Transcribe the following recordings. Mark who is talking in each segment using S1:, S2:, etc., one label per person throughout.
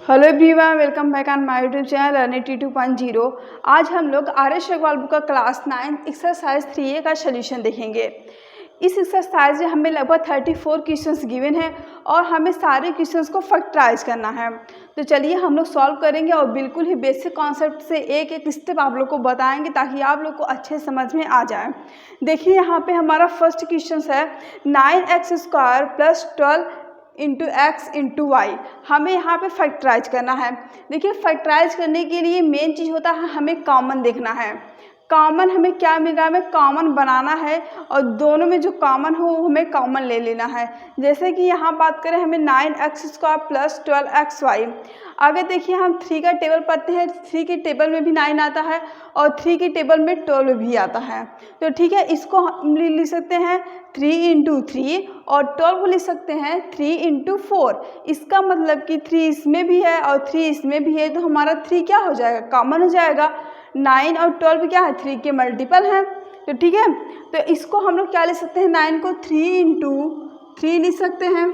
S1: Hello everyone, welcome back on my YouTube channel learning 2.0। आज हम लोग आर.एस. अग्रवाल बुक का क्लास 9 एक्सरसाइज 3A का सलूशन देखेंगे। इस एक्सरसाइज में हमें लगभग 34 क्वेश्चंस गिवन हैं और हमें सारे क्वेश्चंस को फैक्टराइज करना है। तो चलिए हम लोग सॉल्व करेंगे और बिल्कुल ही बेसिक कॉन्सेप्ट से एक एक स्टेप आप लोग को बताएंगे ताकि आप लोग को अच्छे समझ में आ जाए। देखिए यहाँ पे हमारा फर्स्ट क्वेश्चन है 9x² + 12 into x into Y. हमें यहाँ पे फैक्टराइज करना है। देखिए फैक्टराइज करने के लिए मेन चीज़ होता है हमें कॉमन देखना है। कॉमन हमें क्या मिल रहा है, हमें कॉमन बनाना है और दोनों में जो कॉमन हो वो हमें कॉमन ले लेना है। जैसे कि यहाँ बात करें हमें 9x² + 12xy। आगे देखिए हम 3 का टेबल पढ़ते हैं, 3 के टेबल में भी 9 आता है और 3 के टेबल में 12 भी आता है। तो ठीक है, इसको हम लिख सकते हैं 3 × 3 और 12 को लिख सकते हैं 3 × 4। इसका मतलब कि 3 इसमें भी है और 3 इसमें भी है, तो हमारा 3 क्या हो जाएगा, कॉमन हो जाएगा। 9 और 12 क्या है, 3 के मल्टीपल हैं। तो ठीक है, तो इसको हम लोग क्या लिख सकते हैं, 9 को 3 × 3 लिख सकते हैं।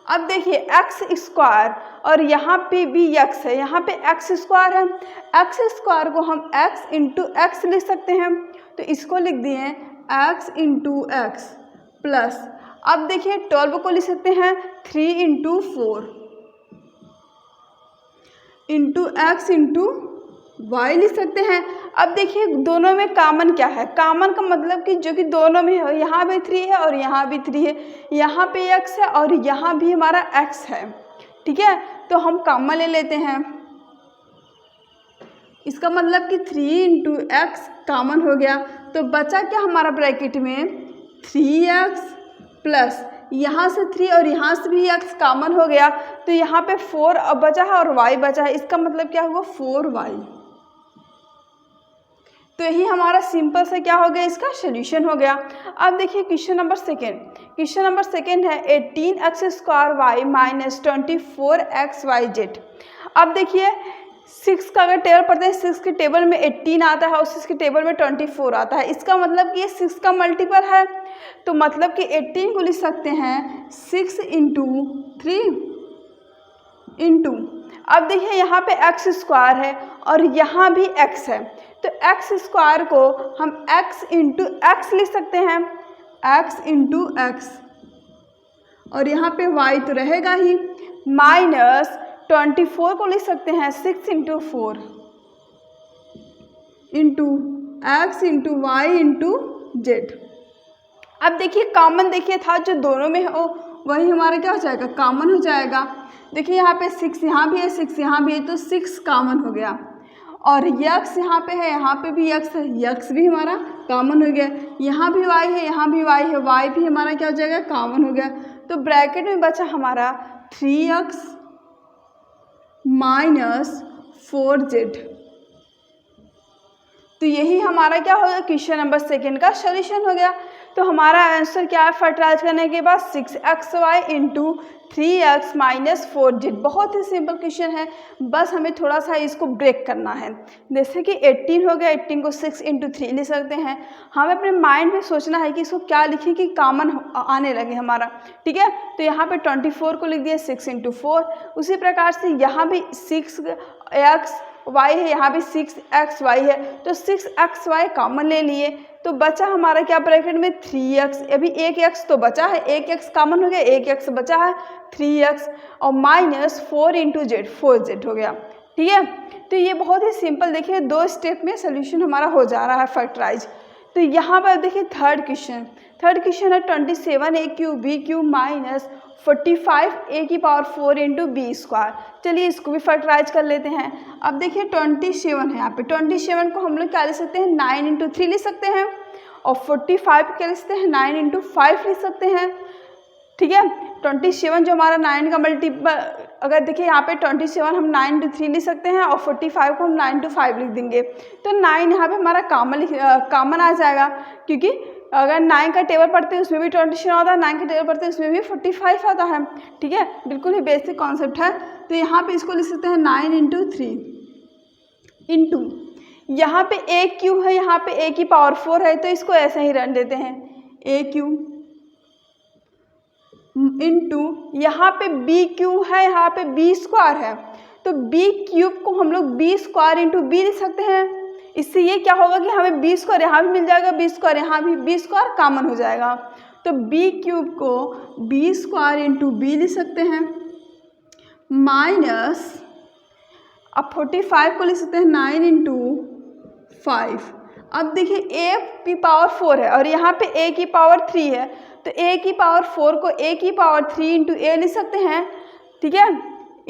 S1: अब देखिए x² और यहाँ पे भी x है, यहाँ पे x² है। x² को हम x × x लिख सकते हैं, तो इसको लिख दिए x × x प्लस। अब देखिए 12 को लिख सकते हैं 3 × 4 इंटू x × y लिख सकते हैं। अब देखिए दोनों में कॉमन क्या है, कॉमन का मतलब कि जो कि दोनों में है, यहाँ भी 3 है और यहाँ भी 3 है, यहाँ पे x है और यहाँ भी हमारा x है। ठीक है, तो हम कॉमन ले लेते हैं। इसका मतलब कि 3 × x कॉमन हो गया, तो बचा क्या हमारा ब्रैकेट में 3x प्लस यहाँ से 3 और यहाँ से भी x कॉमन हो गया, तो यहाँ पे 4 अब बचा है और y बचा है। इसका मतलब क्या हुआ 4y। तो यही हमारा सिंपल से क्या हो गया, इसका सॉल्यूशन हो गया। अब देखिए क्वेश्चन नंबर सेकेंड है 18x² y - 24xyz। अब देखिए 6 का अगर टेबल पढ़ते हैं, 6 के टेबल में 18 आता है और 6 के टेबल में 24 आता है। इसका मतलब कि ये 6 का मल्टीपल है, तो मतलब कि 18 को लिख सकते हैं 6 × 3 इंटू। अब देखिए यहाँ पे x² है और यहाँ भी x है, तो x² को हम x × x लिख सकते हैं, x × x, और यहाँ पे y तो रहेगा ही, माइनस 24 को लिख सकते हैं 6 × 4 इंटू x × y × z। अब देखिए कॉमन देखिए था जो दोनों में हो वही हमारा क्या हो जाएगा, कॉमन हो जाएगा। देखिए यहाँ पे 6 यहाँ भी है, 6 यहाँ भी है, तो 6 कॉमन हो गया। और x यहाँ पे है, यहाँ पे भी x है, x भी हमारा कॉमन हो गया। यहाँ भी y है, यहाँ भी y है, y भी हमारा क्या हो जाएगा, कॉमन हो गया। तो ब्रैकेट में बचा हमारा 3x - 4z। तो यही हमारा क्या हो गया, क्वेश्चन नंबर सेकेंड का सॉल्यूशन हो गया। तो हमारा आंसर क्या है, फैक्टराइज करने के बाद 6xy × 3x - 4z। बहुत ही सिंपल क्वेश्चन है, बस हमें थोड़ा सा इसको ब्रेक करना है। जैसे कि 18 हो गया, 18 को 6 × 3 लिख सकते हैं। हमें अपने माइंड में सोचना है कि इसको क्या लिखें कि कॉमन आने लगे हमारा। ठीक है, तो यहाँ पे 24 को लिख दिया 6 × 4। उसी प्रकार से यहाँ भी 6x y है, यहाँ भी 6xy है, तो 6xy कॉमन ले लिए, तो बचा हमारा क्या ब्रैकेट में 3x। अभी एक x तो बचा है, एक x कॉमन हो गया, एक x बचा है 3x और माइनस 4 × z 4z हो गया। ठीक है, तो ये बहुत ही सिंपल देखिए 2 स्टेप में सोल्यूशन हमारा हो जा रहा है फैक्टराइज। तो यहाँ पर देखिए थर्ड क्वेश्चन है 27a³ - 45a⁴ × b²। चलिए इसको भी फैक्टराइज कर लेते हैं। अब देखिए 27 है, यहाँ पे 27 को हम लोग क्या लिख सकते हैं, 9 × 3 लिख सकते हैं, और 45 क्या लिख सकते हैं, 9 × 5 लिख सकते हैं। ठीक है, 27 जो हमारा 9 का मल्टीपल, अगर देखिए यहाँ पे 27 हम 9 × 3 लिख सकते हैं और 45 को हम 9 × 5 लिख देंगे, तो 9 यहाँ पे हमारा कॉमन आ जाएगा, क्योंकि अगर 9 का टेबल पढ़ते हैं उसमें भी 27 आता है, 9 का टेबल पढ़ते हैं उसमें भी 45 आता है। ठीक है, बिल्कुल ही बेसिक कॉन्सेप्ट है। तो यहाँ पे इसको लिख सकते हैं 9 × 3 इंटू, यहाँ पे a³ है, यहाँ पे a⁴ है, तो इसको ऐसे ही रन देते हैं a³ इंटू यहाँ पे बी क्यू है, यहाँ पे बी² है, तो बी क्यूब को हम लोग बी स्क्वायर इंटू बी लिख सकते हैं। इससे ये क्या होगा कि हमें बी स्क्वायर यहाँ भी मिल जाएगा, बी स्क्वायर यहाँ भी, बी स्क्वायर कॉमन हो जाएगा। तो बी क्यूब को बी स्क्वायर इंटू बी लिख सकते हैं, माइनस अब 45 को लिख सकते हैं 9 इंटू 5। अब देखिए ए की पावर 4 है और यहाँ पे ए की पावर 3 है, तो ए की पावर 4 को ए की पावर 3 इंटू ए लिख सकते हैं, ठीक है।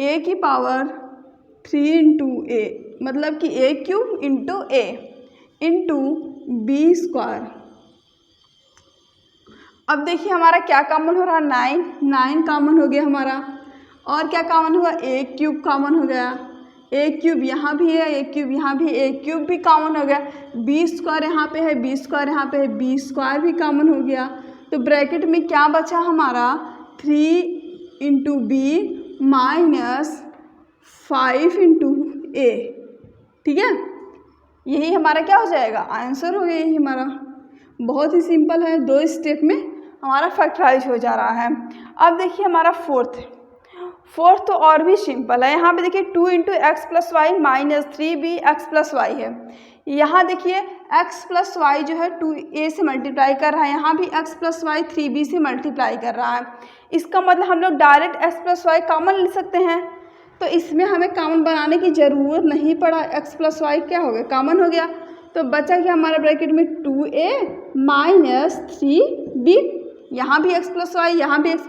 S1: ए की पावर 3 इंटू ए मतलब कि ए क्यूब इंटू ए इंटू बी स्क्वायर। अब देखिए हमारा क्या कॉमन हो रहा है, 9 कॉमन हो गया हमारा, और क्या कॉमन हुआ, ए क्यूब कॉमन हो गया, ए क्यूब यहाँ भी है, ए क्यूब यहाँ भी, ए क्यूब भी कॉमन हो गया, बी स्क्वायर यहाँ पे है, बी स्क्वायर यहाँ पे है, बी स्क्वायर भी कॉमन हो गया। तो ब्रैकेट में क्या बचा हमारा 3 इंटू बी माइनस 5 इंटू ए, ठीक है। यही हमारा क्या हो जाएगा, आंसर हो गया यही हमारा। बहुत ही सिंपल है, 2 स्टेप में हमारा फैक्टराइज हो जा रहा है। अब देखिए हमारा फोर्थ तो और भी सिंपल है। यहाँ पे देखिए 2 into x plus y minus 3b x plus y है। यहाँ देखिए x प्लस वाई जो है 2a से मल्टीप्लाई कर रहा है, यहाँ भी x प्लस वाई 3b से मल्टीप्लाई कर रहा है। इसका मतलब हम लोग direct x plus y common ले सकते हैं, तो इसमें हमें कॉमन बनाने की ज़रूरत नहीं पड़ा, x प्लस वाई क्या हो गया, कॉमन हो गया। तो बचा क्या हमारा ब्रैकेट में 2a माइनस 3b, यहाँ भी x प्लस वाई, यहाँ भी x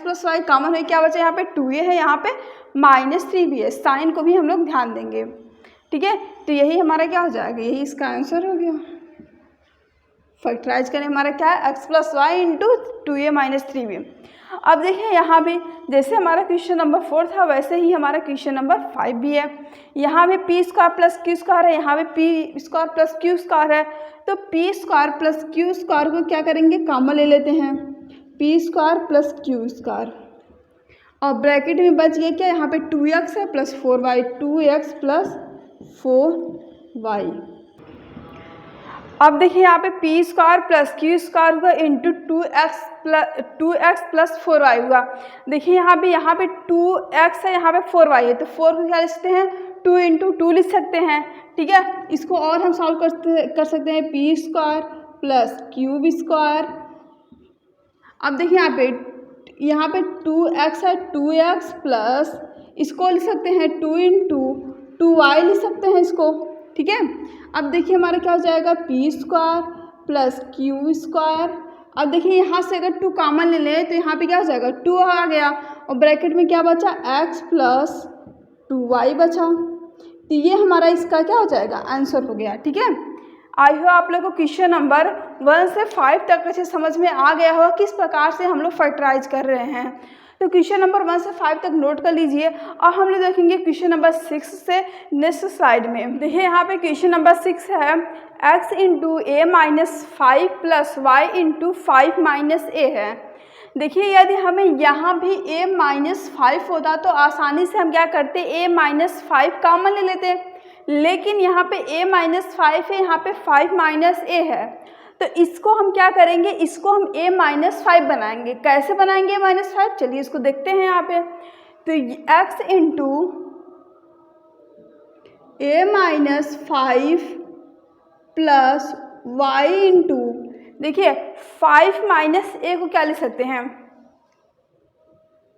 S1: प्लस वाई कॉमन है, क्या बचा यहाँ पे 2a है, यहाँ पे माइनस 3b है। साइन को भी हम लोग ध्यान देंगे, ठीक है। तो यही हमारा क्या हो जाएगा, यही इसका आंसर हो गया। फैक्टराइज करें हमारा क्या है, x plus y into 2a minus 3b। अब देखिए यहाँ भी जैसे हमारा क्वेश्चन नंबर 4 था वैसे ही हमारा क्वेश्चन नंबर 5 भी है। यहाँ भी P square plus Q square है, यहाँ भी P square plus Q square है। तो P square plus Q square को क्या करेंगे, कॉमन ले लेते हैं, P square plus Q square, और ब्रैकेट में बच गया क्या, यहाँ पे 2x है plus 4y, 2x plus 4y। अब देखिए यहाँ पे P square plus Q square हुआ इंटू 2x प्लस 4y हुआ। देखिए यहाँ पे 2x है, यहाँ पे 4y है, तो 4 को क्या लिख सकते हैं, 2 इंटू 2 लिख सकते हैं, ठीक है। इसको और हम सॉल्व कर सकते हैं, P square plus cube square. अब देखिए यहाँ पे 2x है, 2x प्लस इसको लिख सकते हैं 2 इंटू 2y लिख सकते हैं इसको, ठीक है। अब देखिए हमारा क्या हो जाएगा, P square plus Q square. अब देखिए यहाँ से अगर 2 कॉमन ले लें तो यहाँ पे क्या हो जाएगा, 2 आ गया, और ब्रैकेट में क्या बचा, x प्लस 2y बचा। तो ये हमारा इसका क्या हो जाएगा, आंसर हो गया, ठीक है। आई होप आप लोगों को क्वेश्चन नंबर 1 से 5 तक अच्छे समझ में आ गया होगा किस प्रकार से हम लोग फैक्टराइज कर रहे हैं। तो क्वेश्चन नंबर 1 से 5 तक नोट कर लीजिए, और हम लोग देखेंगे क्वेश्चन नंबर 6 से नेक्स्ट स्लाइड में। देखिए यहाँ पे क्वेश्चन नंबर 6 है, x into a minus 5 plus y into 5 minus a है। देखिए यदि हमें यहाँ भी a माइनस 5 होता तो आसानी से हम क्या करते, a माइनस 5 कॉमन ले लेते, लेकिन यहाँ पे a माइनस 5 है, यहाँ पे 5 माइनस a है, तो इसको हम क्या करेंगे, इसको हम a माइनस 5 बनाएंगे। कैसे बनाएंगे a माइनस 5, चलिए इसको देखते हैं यहाँ पे। तो x into a minus 5 plus y into, देखिए 5 माइनस a को क्या लिख सकते हैं,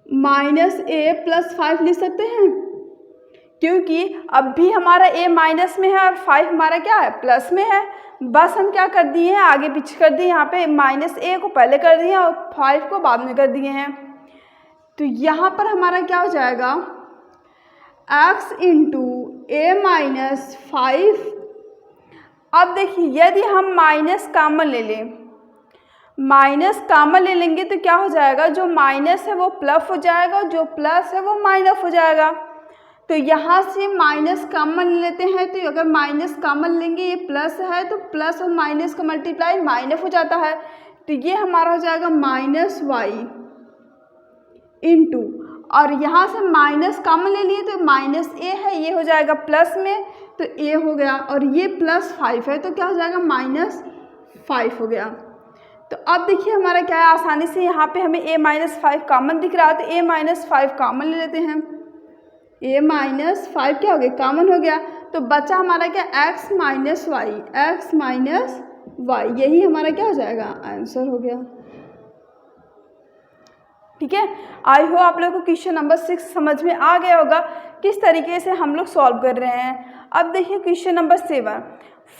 S1: माइनस a प्लस 5 लिख सकते हैं, क्योंकि अब भी हमारा a माइनस में है और 5 हमारा क्या है, प्लस में है। बस हम क्या कर दिए हैं, आगे पीछे कर दिए, यहाँ पे माइनस a को पहले कर दिए और 5 को बाद में कर दिए हैं। तो यहाँ पर हमारा क्या हो जाएगा, x इंटू ए माइनस 5। अब देखिए यदि हम माइनस कॉमन ले लें, माइनस कॉमन ले लेंगे तो क्या हो जाएगा, जो माइनस है वो प्लस हो जाएगा, जो प्लस है वो माइनस हो जाएगा। तो यहाँ से माइनस कॉमन ले लेते हैं, तो अगर माइनस कॉमन लेंगे, ये प्लस है तो प्लस और माइनस का मल्टीप्लाई माइनस हो जाता है, तो ये हमारा हो जाएगा माइनस वाई इंटू, और यहाँ से माइनस कॉमन ले लिए तो माइनस ए है, ये हो जाएगा प्लस में, तो ए हो गया, और ये प्लस 5 है तो क्या हो जाएगा, माइनस 5 हो गया। तो अब देखिए हमारा क्या है, आसानी से यहाँ पे हमें a माइनस 5 कॉमन दिख रहा है, तो a माइनस 5 कॉमन ले लेते हैं, ए माइनस 5 क्या हो गया, कॉमन हो गया, तो बचा हमारा क्या, x minus y, x minus y, यही हमारा क्या हो जाएगा, आंसर हो गया। ठीक है, आई होप आप लोगों को क्वेश्चन नंबर 6 समझ में आ गया होगा किस तरीके से हम लोग सॉल्व कर रहे हैं। अब देखिए question number 7,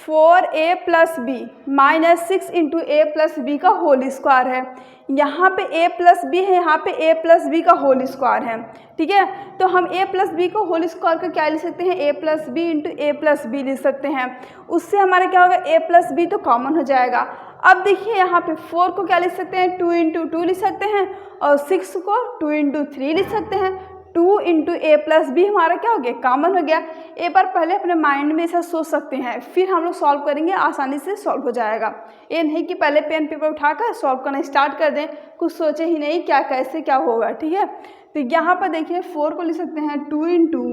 S1: 4a plus b minus 6 into a plus b का होल स्क्वायर है। यहाँ पे a प्लस बी है, यहाँ पे a प्लस बी का होल स्क्वायर है। ठीक है, तो हम a प्लस बी को होल स्क्वायर का क्या लिख सकते हैं, a plus b into a plus b लिख सकते हैं। उससे हमारा क्या होगा, a प्लस बी तो कॉमन हो जाएगा। अब देखिए यहाँ पे 4 को क्या लिख सकते हैं, 2 इंटू 2 लिख सकते हैं, और 6 को 2 इंटू 3 लिख सकते हैं। 2 इंटू ए प्लस बी हमारा क्या हो गया, कॉमन हो गया। एक बार पहले अपने माइंड में ऐसा सोच सकते हैं, फिर हम लोग सॉल्व करेंगे, आसानी से सॉल्व हो जाएगा। ये नहीं कि पहले पेन पेपर उठाकर सॉल्व करना स्टार्ट कर दें, कुछ सोचे ही नहीं क्या कैसे क्या होगा। ठीक है, तो यहाँ पर देखिए 4 को लिख सकते हैं 2 इंटू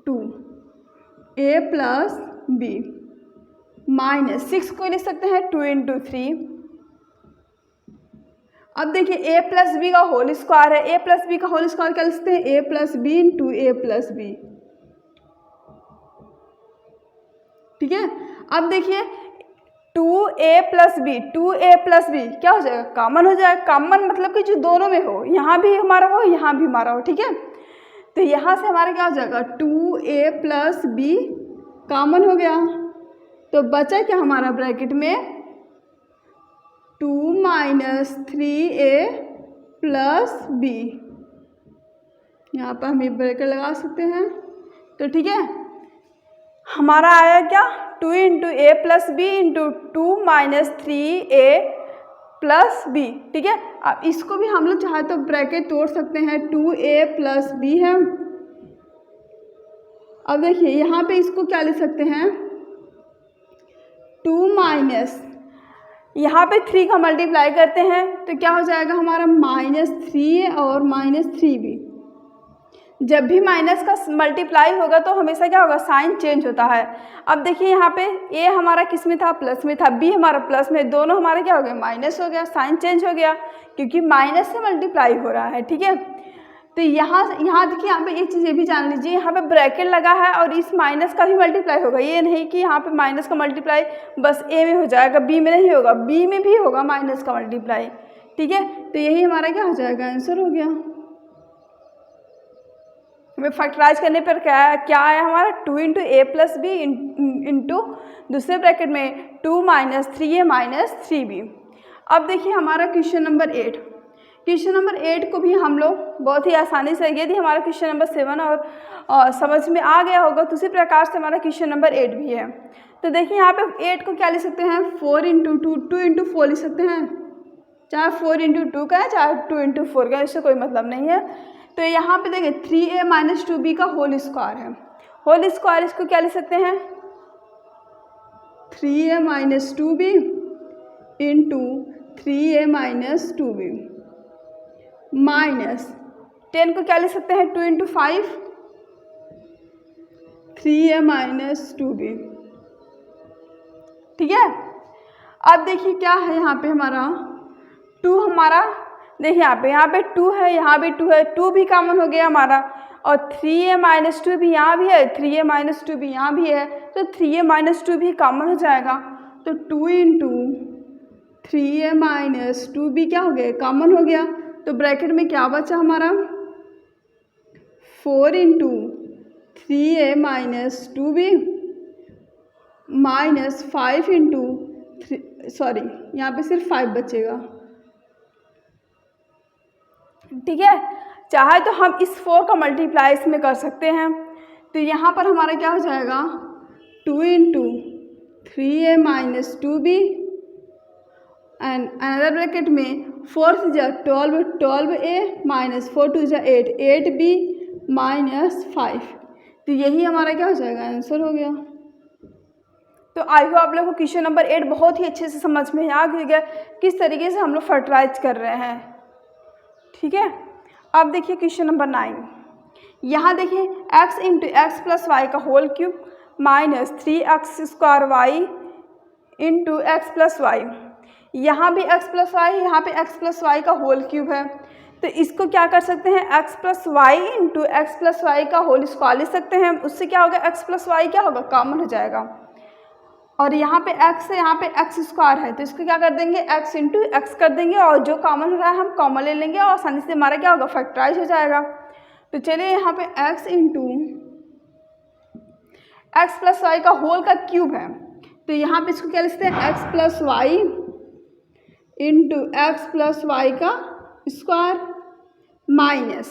S1: 2 ए प्लस बी, माइनस 6 को लिख सकते हैं 2 इंटू 3। अब देखिए a प्लस बी का होल स्क्वायर है, a प्लस बी का होल स्क्वायर क्या लिखते हैं, a plus b into a plus b. ठीक है, अब देखिए 2a plus B, 2a plus B क्या हो जाएगा, कॉमन हो जाएगा। कॉमन मतलब कि जो दोनों में हो, यहाँ भी हमारा हो यहाँ भी हमारा हो। ठीक है, तो यहाँ से हमारा क्या हो जाएगा, 2a प्लस बी कॉमन हो गया, तो बचा क्या हमारा ब्रैकेट में 2 माइनस 3a प्लस बी, यहाँ पर हम ये ब्रैकेट लगा सकते हैं। तो ठीक है, हमारा आया क्या, 2 into a plus b into 2 minus 3a plus b. ठीक है, अब इसको भी हम लोग चाहे तो ब्रैकेट तोड़ सकते हैं, 2a प्लस बी है। अब देखिए यहाँ पे इसको क्या लिख सकते हैं, 2 माइनस, यहाँ पे 3 का मल्टीप्लाई करते हैं तो क्या हो जाएगा हमारा माइनस 3a और माइनस 3b। जब भी माइनस का मल्टीप्लाई होगा तो हमेशा क्या होगा, साइन चेंज होता है। अब देखिए यहाँ पे a हमारा किस में था, प्लस में था, b हमारा प्लस में, दोनों हमारे क्या हो गए, माइनस हो गया, साइन चेंज हो गया क्योंकि माइनस से मल्टीप्लाई हो रहा है। ठीक है, तो यहाँ देखिए, यहाँ पे एक चीज़ ये भी जान लीजिए, यहाँ पे ब्रैकेट लगा है और इस माइनस का भी मल्टीप्लाई होगा। ये नहीं कि यहाँ पे माइनस का मल्टीप्लाई बस a में हो जाएगा, b में नहीं होगा, b में भी होगा माइनस का मल्टीप्लाई। ठीक है, तो यही हमारा क्या हो जाएगा, आंसर हो गया। हमें फैक्टराइज करने पर क्या आया हमारा, 2 into a plus b into दूसरे ब्रैकेट में 2 माइनस 3a माइनस 3b। अब देखिए हमारा क्वेश्चन नंबर 8, क्वेश्चन नंबर 8 को भी हम लोग बहुत ही आसानी से, यदि हमारा क्वेश्चन नंबर 7 और समझ में आ गया होगा तो उसी प्रकार से हमारा क्वेश्चन नंबर 8 भी है। तो देखिए यहाँ पे 8 को क्या लिख सकते हैं, 4 इंटू 2, 2 इंटू 4 लिख सकते हैं, चाहे 4 इंटू 2 का है चाहे 2 इंटू 4 का, इससे कोई मतलब नहीं है। तो यहाँ पे देखिए 3a माइनस 2b का होल स्क्वायर है, होल स्क्वायर इसको क्या लिख सकते हैं, 3a minus 2b into 3a minus 2b, minus 10 को क्या लिख सकते हैं, 2 इंटू 5, 3a माइनस 2b। ठीक है, अब देखिए क्या है यहाँ पे हमारा 2, हमारा देखिए यहाँ पे 2 है, यहाँ भी 2 है, 2 भी कॉमन हो गया हमारा, और 3a माइनस 2 भी यहाँ भी है, 3a माइनस 2 भी यहाँ भी है, तो 3a माइनस 2 भी कॉमन हो जाएगा। तो 2 इंटू 3a माइनस 2b क्या हो गया, कॉमन हो गया। तो ब्रैकेट में क्या बचा हमारा, 4 into 3a minus 2b minus 5 into यहाँ पे सिर्फ 5 बचेगा। ठीक है, चाहे तो हम इस 4 का मल्टीप्लाई इसमें कर सकते हैं, तो यहाँ पर हमारा क्या हो जाएगा, 2 into 3a minus 2b and another bracket में 4 से जा 12, 12a माइनस 4 टू जा 8, 8b माइनस 5। तो यही हमारा क्या हो जाएगा, आंसर हो गया। तो आई होप आप लोगों को क्वेश्चन नंबर 8 बहुत ही अच्छे से समझ में आ गया किस तरीके से हम लोग फैक्टराइज कर रहे हैं। ठीक है, अब देखिए क्वेश्चन नंबर 9, यहाँ देखिए x into x plus y का whole cube minus 3x square y into x plus y, यहाँ भी x प्लस वाई, यहाँ पे x प्लस वाई का होल क्यूब है। तो इसको क्या कर सकते हैं, x plus y into x plus y का होल स्क्वायर लिख सकते हैं। उससे क्या होगा, x प्लस वाई क्या होगा, कॉमन हो जाएगा। और यहाँ पे x है, यहाँ पे एक्स स्क्वायर है, तो इसको क्या कर देंगे, x इंटू एक्स कर देंगे और जो कॉमन हो रहा है हम कॉमन ले लेंगे और आसानी से हमारा क्या होगा, फैक्टराइज हो जाएगा। तो चलिए यहाँ पे x into x plus y का होल का क्यूब है, तो यहाँ पे इसको क्या लिखते हैं, x plus y into x plus y का स्क्वायर माइनस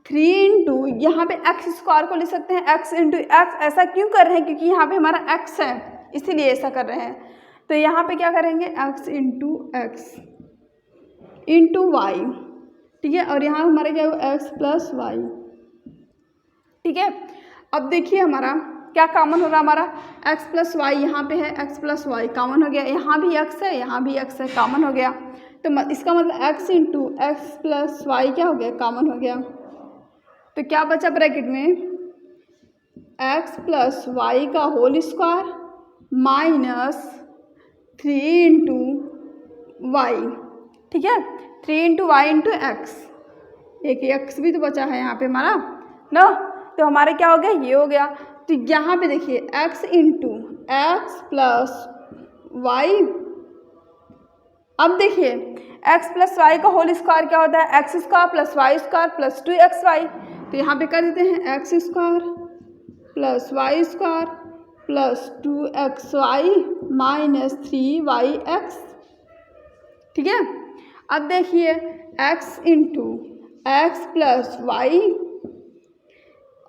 S1: 3 इंटू यहाँ पे एक्स स्क्वायर को लिख सकते हैं x इंटू एक्स। ऐसा क्यों कर रहे हैं, क्योंकि यहाँ पे हमारा x है इसीलिए ऐसा कर रहे हैं। तो यहाँ पे क्या करेंगे, x into x into y, ठीक है, और यहाँ हमारा क्या होगा, x प्लस वाई, ठीक है। अब देखिए हमारा क्या कॉमन हो रहा है, हमारा x प्लस वाई यहाँ पे है, x प्लस वाई कॉमन हो गया, यहाँ भी x है, यहाँ भी x है, कॉमन हो गया। तो इसका मतलब x into x plus y क्या हो गया, कॉमन हो गया। तो क्या बचा ब्रैकेट में, x प्लस वाई का whole square minus 3 into y, ठीक है, 3 इंटू वाई इंटू एक्स, एक x भी तो बचा है यहाँ पे हमारा ना, तो हमारे क्या हो गया, ये हो गया। तो यहाँ पे देखिए x into x plus y, अब देखिए x प्लस वाई का होल स्क्वायर क्या होता है, x square plus y square plus 2xy। तो यहाँ पे कर देते हैं x square plus y square plus 2xy minus 3yx, ठीक है। अब देखिए x into x plus y,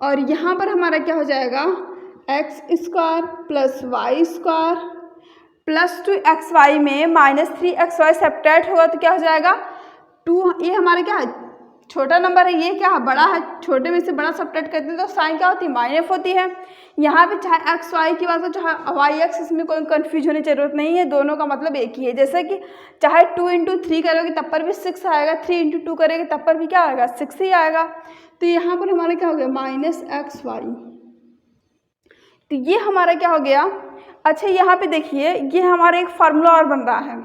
S1: और यहाँ पर हमारा क्या हो जाएगा, x square plus y square plus 2xy में माइनस 3xy सेपरेट होगा तो क्या हो जाएगा 2, ये हमारा क्या है, छोटा नंबर है, ये क्या है, बड़ा है, छोटे में से बड़ा सेपरेट करते हैं तो साइन क्या होती है, माइनस होती है। यहाँ पे चाहे एक्स वाई की बात हो चाहे वाई एक्स, इसमें कोई कन्फ्यूज होने की जरूरत नहीं है, दोनों का मतलब एक ही है। जैसे कि चाहे 2 इंटू 3 करोगे तब पर भी 6 आएगा, 3 इंटू 2 करेंगे तब पर भी क्या आएगा, 6 ही आएगा। तो यहाँ पर हमारा क्या हो गया, माइनस एक्स वाई, तो ये हमारा क्या हो गया। अच्छा यहाँ पे देखिए ये हमारा एक फार्मूला और बन रहा है,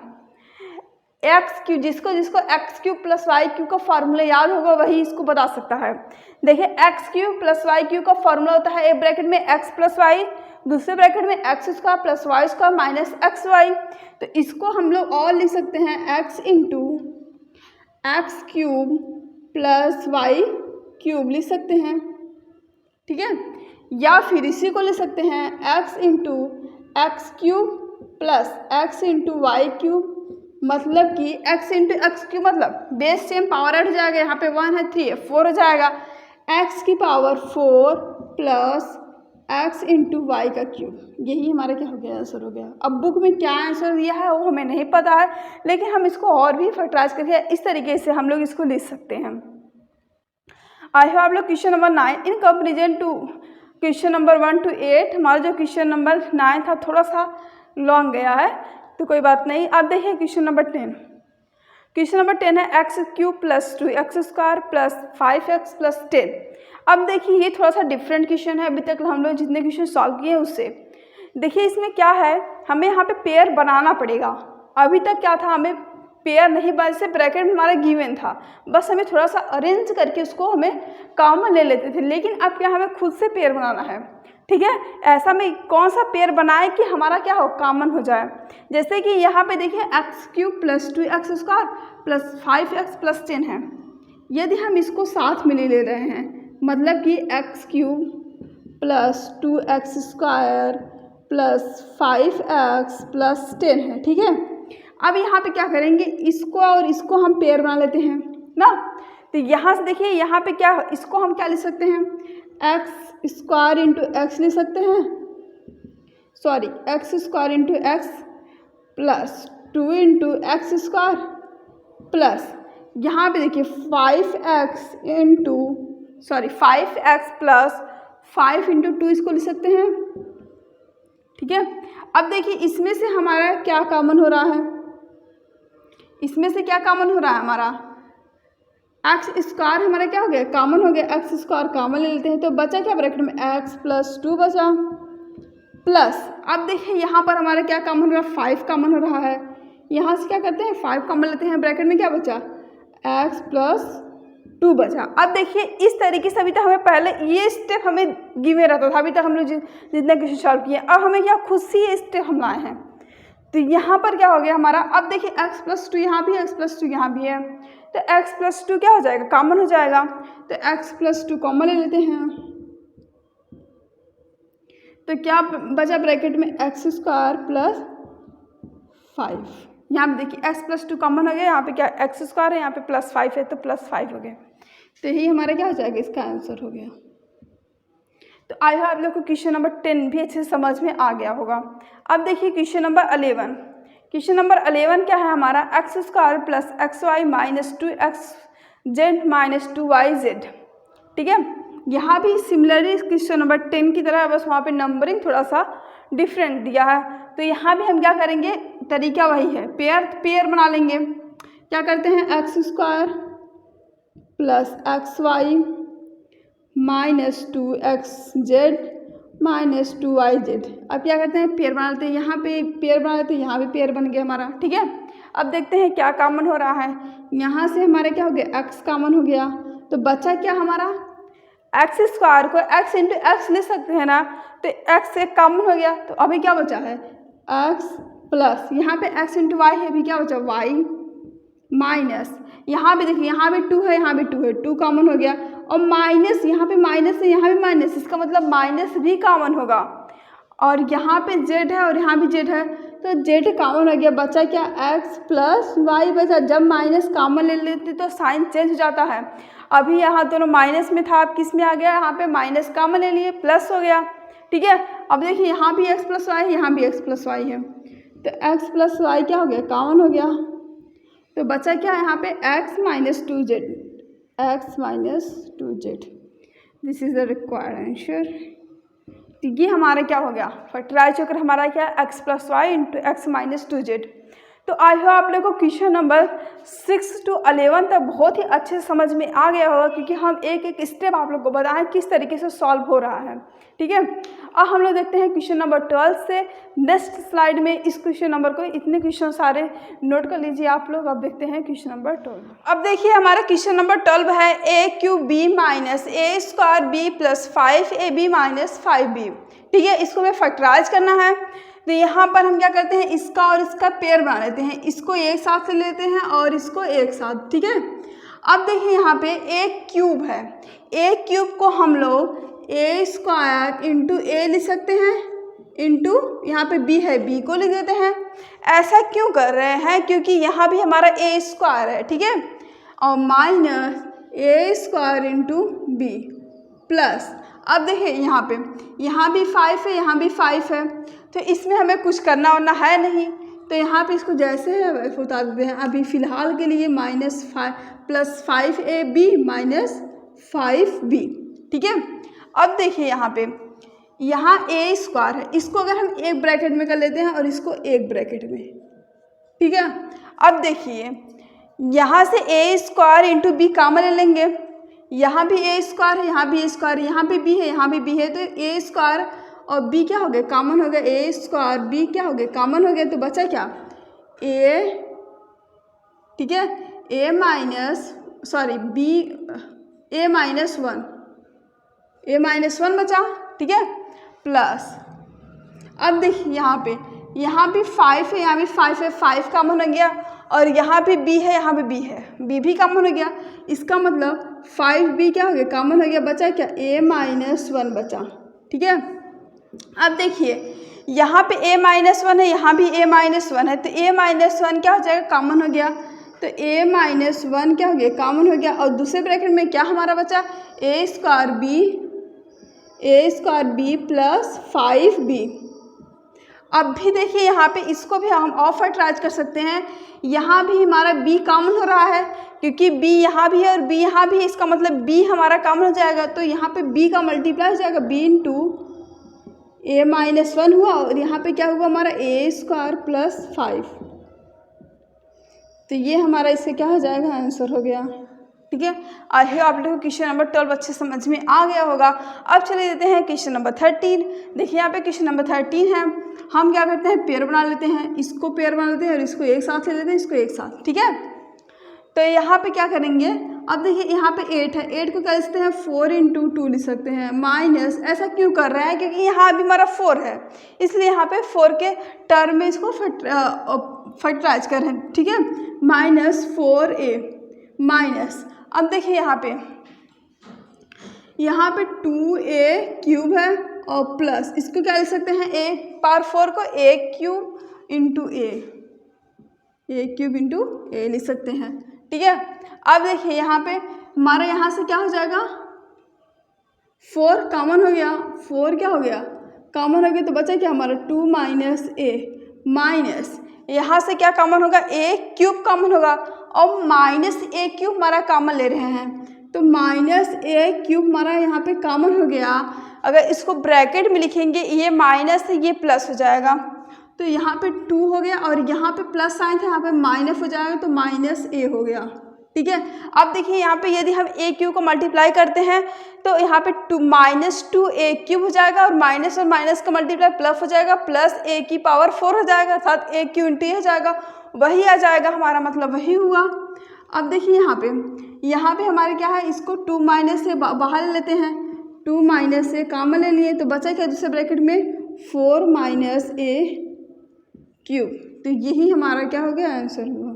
S1: एक्स क्यू, जिसको x cube plus y cube का फार्मूला याद होगा वही इसको बता सकता है। देखिए x cube plus y cube का फार्मूला होता है एक ब्रैकेट में एक्स प्लस वाई, दूसरे ब्रैकेट में x square plus y square minus x y. तो इसको हम लोग और लिख सकते हैं x into x cube plus y cube लिख सकते हैं, ठीक है, या फिर इसी को लिख सकते हैं x into x cube plus x into y cube, मतलब कि x इंटू एक्स क्यूब मतलब बेस सेम पावर ऐड हो जाएगा, यहाँ पे 1 है 3 है 4 हो जाएगा, x की power 4 plus x into y का क्यूब, यही हमारा क्या हो गया, आंसर हो गया। अब बुक में क्या आंसर दिया है वो हमें नहीं पता है, लेकिन हम इसको और भी फैक्टराइज करके इस तरीके से हम लोग इसको लिख सकते हैं। आई होप आप लोग question number 9 in comparison to question number 1 to 8, हमारा जो क्वेश्चन नंबर 9 था थोड़ा सा लॉन्ग गया है तो कोई बात नहीं। अब देखिए क्वेश्चन नंबर 10, क्वेश्चन नंबर 10 है x cube plus 2x square plus 5x plus 10। अब देखिए ये थोड़ा सा डिफरेंट क्वेश्चन है, अभी तक हम लोग जितने क्वेश्चन सॉल्व किए हैं उससे। देखिए इसमें क्या है, हमें यहाँ पे पेयर बनाना पड़ेगा। अभी तक क्या था, हमें पेयर नहीं बन से ब्रैकेट में हमारा गिवन था, बस हमें थोड़ा सा अरेंज करके उसको हमें कॉमन ले लेते थे, लेकिन अब क्या हमें खुद से पेयर बनाना है, ठीक है। ऐसा में कौन सा पेयर बनाए कि हमारा क्या हो, कॉमन हो जाए। जैसे कि यहाँ पे देखिए x cube plus 2x square plus 5x plus 10 है, यदि हम इसको साथ में ले रहे हैं मतलब कि x cube plus 2x square plus 5x plus 10 है, ठीक है। अब यहाँ पे क्या करेंगे, इसको और इसको हम पेयर बना लेते हैं ना। तो यहाँ से देखिए यहाँ पे क्या, इसको हम क्या लिख सकते हैं, एक्स स्क्वायर इंटू एक्स लिख सकते हैं, sorry x square into x plus 2 into x square plus यहाँ पे देखिए 5x into sorry 5x plus 5 into 2 इसको लिख सकते हैं, ठीक है। अब देखिए इसमें से हमारा क्या कॉमन हो रहा है, इसमें से क्या कॉमन हो रहा है, हमारा एक्स स्क्वायर हमारा क्या हो गया, कॉमन हो गया, एक्स स्क्वायर कॉमन ले लेते हैं तो बचा क्या ब्रैकेट में एक्स प्लस 2 बचा प्लस। अब देखिए यहाँ पर हमारा क्या कॉमन हो रहा है, 5 कॉमन हो रहा है, यहाँ से क्या करते हैं 5 कॉमन लेते हैं, ब्रैकेट में क्या बचा एक्स प्लस 2 बचा। अब देखिए इस तरीके से अभी तक हमें पहले ये स्टेप हमें गिवे रहता था, अभी तक हम लोग जितना क्वेश्चन सॉल्व किए, अब हमें क्या खुद से ये स्टेप हम लाए हैं। तो यहाँ पर क्या हो गया हमारा, अब देखिए x+2 यहाँ भी है, x+2 यहाँ भी है, तो x+2 क्या हो जाएगा, कॉमन हो जाएगा। तो x+2 कॉमन ले लेते हैं, तो क्या बचा ब्रैकेट में x² + 5। यहाँ पे देखिए x+2 कॉमन हो गया, यहाँ पे क्या x² है, यहाँ पे +5 है, तो +5 हो गया। तो यही हमारा क्या हो जाएगा, इसका आंसर हो गया। तो आई होप आप लोग को क्वेश्चन नंबर 10 भी अच्छे से समझ में आ गया होगा। अब देखिए क्वेश्चन नंबर 11। क्वेश्चन नंबर 11 क्या है हमारा, x² + xy - 2xz - 2yz। ठीक है, यहाँ भी सिमिलरली क्वेश्चन नंबर 10 की तरह, बस वहाँ पे नंबरिंग थोड़ा सा डिफरेंट दिया है। तो यहाँ भी हम क्या करेंगे, तरीका वही है, पेयर बना लेंगे। क्या करते हैं, x² + xy - 2xz - 2yz। अब क्या करते हैं, पेयर बना लेते हैं, यहाँ पे पेयर बना लेते हैं, यहाँ भी पेयर बन गया हमारा। ठीक है, अब देखते हैं क्या कॉमन हो रहा है। यहाँ से हमारा क्या हो गया, x कॉमन हो गया, तो बचा क्या हमारा, x² को x × x ले सकते हैं ना, तो x एक कॉमन हो गया, तो अभी क्या बचा है, x प्लस यहाँ पे x × y है, अभी क्या बचा y माइनस, यहाँ भी देखिए यहाँ भी 2 है, यहाँ भी 2 है, 2 कॉमन हो गया, और माइनस यहाँ पे माइनस है, यहाँ भी माइनस, इसका मतलब माइनस भी कॉमन होगा। और यहाँ पे z है और यहाँ भी z है, तो z कॉमन हो गया, बचा क्या, x + y बचा। जब माइनस कॉमन ले लेते तो साइन चेंज हो जाता है। अभी यहाँ दोनों माइनस में था, अब किस में आ गया, यहाँ पे माइनस कॉमन ले लिए, प्लस हो गया। ठीक है, अब देखिए यहाँ भी x + y है, यहाँ भी x + y है, तो x + y क्या हो गया, कॉमन हो गया, तो बचा क्या यहाँ पे, x - 2z, x - 2z। This is the required answer. तो ये हमारा क्या हो गया, फैक्टराइज होकर हमारा क्या, x + y × x - 2z। तो आई होप आप लोगों को क्वेश्चन नंबर 6 to 11 तक बहुत ही अच्छे से समझ में आ गया होगा, क्योंकि हम एक एक स्टेप आप लोग को बताएं किस तरीके से सॉल्व हो रहा है। ठीक है, अब हम लोग देखते हैं क्वेश्चन नंबर 12 से नेक्स्ट स्लाइड में इस क्वेश्चन नंबर को, इतने क्वेश्चन सारे नोट कर लीजिए आप लोग। अब देखते हैं क्वेश्चन नंबर 12। अब देखिए हमारा क्वेश्चन नंबर 12 है a³ - a² b + 5ab - 5b। ठीक है, इसको हमें फैक्टराइज करना है। तो यहाँ पर हम क्या करते हैं, इसका और इसका पेयर बना लेते हैं, इसको एक साथ ले लेते हैं और इसको एक साथ। ठीक है, अब देखिए यहाँ पे a³ है, a³ को हम लोग a² × a लिख सकते हैं, इंटू यहाँ पे b है, b को लिख देते हैं। ऐसा क्यों कर रहे हैं, क्योंकि यहाँ भी हमारा a² है। ठीक है, और माइनस a² × b प्लस, अब देखिए यहाँ भी 5 है, यहाँ भी 5 है, तो इसमें हमें कुछ करना वरना है नहीं, तो यहाँ पे इसको जैसे है वैसे बता देते हैं। अभी फ़िलहाल के लिए -5 + 5ab - 5b। ठीक है, अब देखिए यहाँ a² है, इसको अगर हम एक ब्रैकेट में कर लेते हैं और इसको एक ब्रैकेट में। ठीक है, अब देखिए यहाँ से a² × b कॉमन ले लेंगे, यहाँ भी a² है, यहाँ भी a², यहाँ पे b है, यहाँ भी b है, तो a² और b क्या हो गया, कॉमन हो गया, a² b क्या हो गया, कॉमन हो गया, तो बचा क्या, a, ठीक है, a - -1 बचा। ठीक है, प्लस, अब देखिए यहाँ भी 5 है, यहाँ भी 5 है, 5 कॉमन हो गया, और यहाँ भी b है, यहाँ भी b है, b भी कॉमन हो गया, इसका मतलब 5b क्या हो गया, कॉमन हो गया, बचा क्या, a - 1 बचा। ठीक है, अब देखिए यहाँ पे a - 1 है, यहाँ भी a - 1 है, तो a - 1 क्या हो जाएगा, कॉमन हो गया, तो a - 1 क्या हो गया, कॉमन हो गया, और दूसरे ब्रैकेट में क्या हमारा बचा, a² b + 5b। अब भी देखिए यहाँ पे इसको भी हम और फैक्टराइज कर सकते हैं, यहाँ भी हमारा b कॉमन हो रहा है, क्योंकि b यहाँ भी है और b यहाँ भी है, इसका मतलब b हमारा कॉमन हो जाएगा, तो यहाँ पे b का मल्टीप्लाई हो जाएगा, b × a - 1 हुआ, और यहाँ पे क्या हुआ हमारा a² + 5, तो ये हमारा इससे क्या हो जाएगा, आंसर हो गया। ठीक है, आई होप आप लोगों को क्वेश्चन नंबर 12 अच्छे समझ में आ गया होगा। अब चले देते हैं क्वेश्चन नंबर 13। देखिए यहाँ पे क्वेश्चन नंबर 13 है, हम क्या करते हैं, पेयर बना लेते हैं, इसको पेयर बना लेते हैं और इसको एक साथ ले लेते हैं, इसको एक साथ। ठीक है, तो यहाँ पे क्या करेंगे, अब देखिए यहाँ पे 8 है, 8 को क्या लिख सकते हैं 4 × 2 लिख सकते हैं, माइनस ऐसा क्यों कर रहे हैं क्योंकि यहाँ भी हमारा 4 है, इसलिए यहाँ पे 4 के टर्म में इसको फैक्टराइज कर रहे हैं, ठीक है। -4a माइनस, अब देखिए यहाँ पे 2a³ है और प्लस इसको क्या लिख सकते हैं a पावर 4 को a³ × a लिख सकते हैं, ठीक है। अब देखिए यहाँ पे हमारा यहाँ से क्या हो जाएगा 4 कॉमन हो गया, 4 क्या हो गया कॉमन हो गया, तो बचा क्या हमारा 2 - a माइनस यहाँ से क्या कॉमन होगा a³ कॉमन होगा और -a³ हमारा कॉमन ले रहे हैं, तो -a³ हमारा यहाँ पे कॉमन हो गया। अगर इसको ब्रैकेट में लिखेंगे ये माइनस है ये प्लस हो जाएगा, तो यहाँ पे 2 हो गया और यहाँ पे प्लस साइन था, यहाँ पे माइनस हो जाएगा तो -a हो गया, ठीक है। अब देखिए यहाँ पे यदि हम a³ को मल्टीप्लाई करते हैं तो यहाँ पे -2a³ हो जाएगा और माइनस का मल्टीप्लाई प्लस हो जाएगा, प्लस a⁴ हो जाएगा अर्थात a³ × a हो जाएगा, वही आ जाएगा हमारा मतलब वही हुआ। अब देखिए यहाँ पे हमारे क्या है, इसको 2 से बाहर ले लेते हैं, 2 से कॉमन ले लिए तो बचा क्या दूसरे ब्रैकेट में 4 - a³, तो यही हमारा क्या हो गया आंसर हुआ।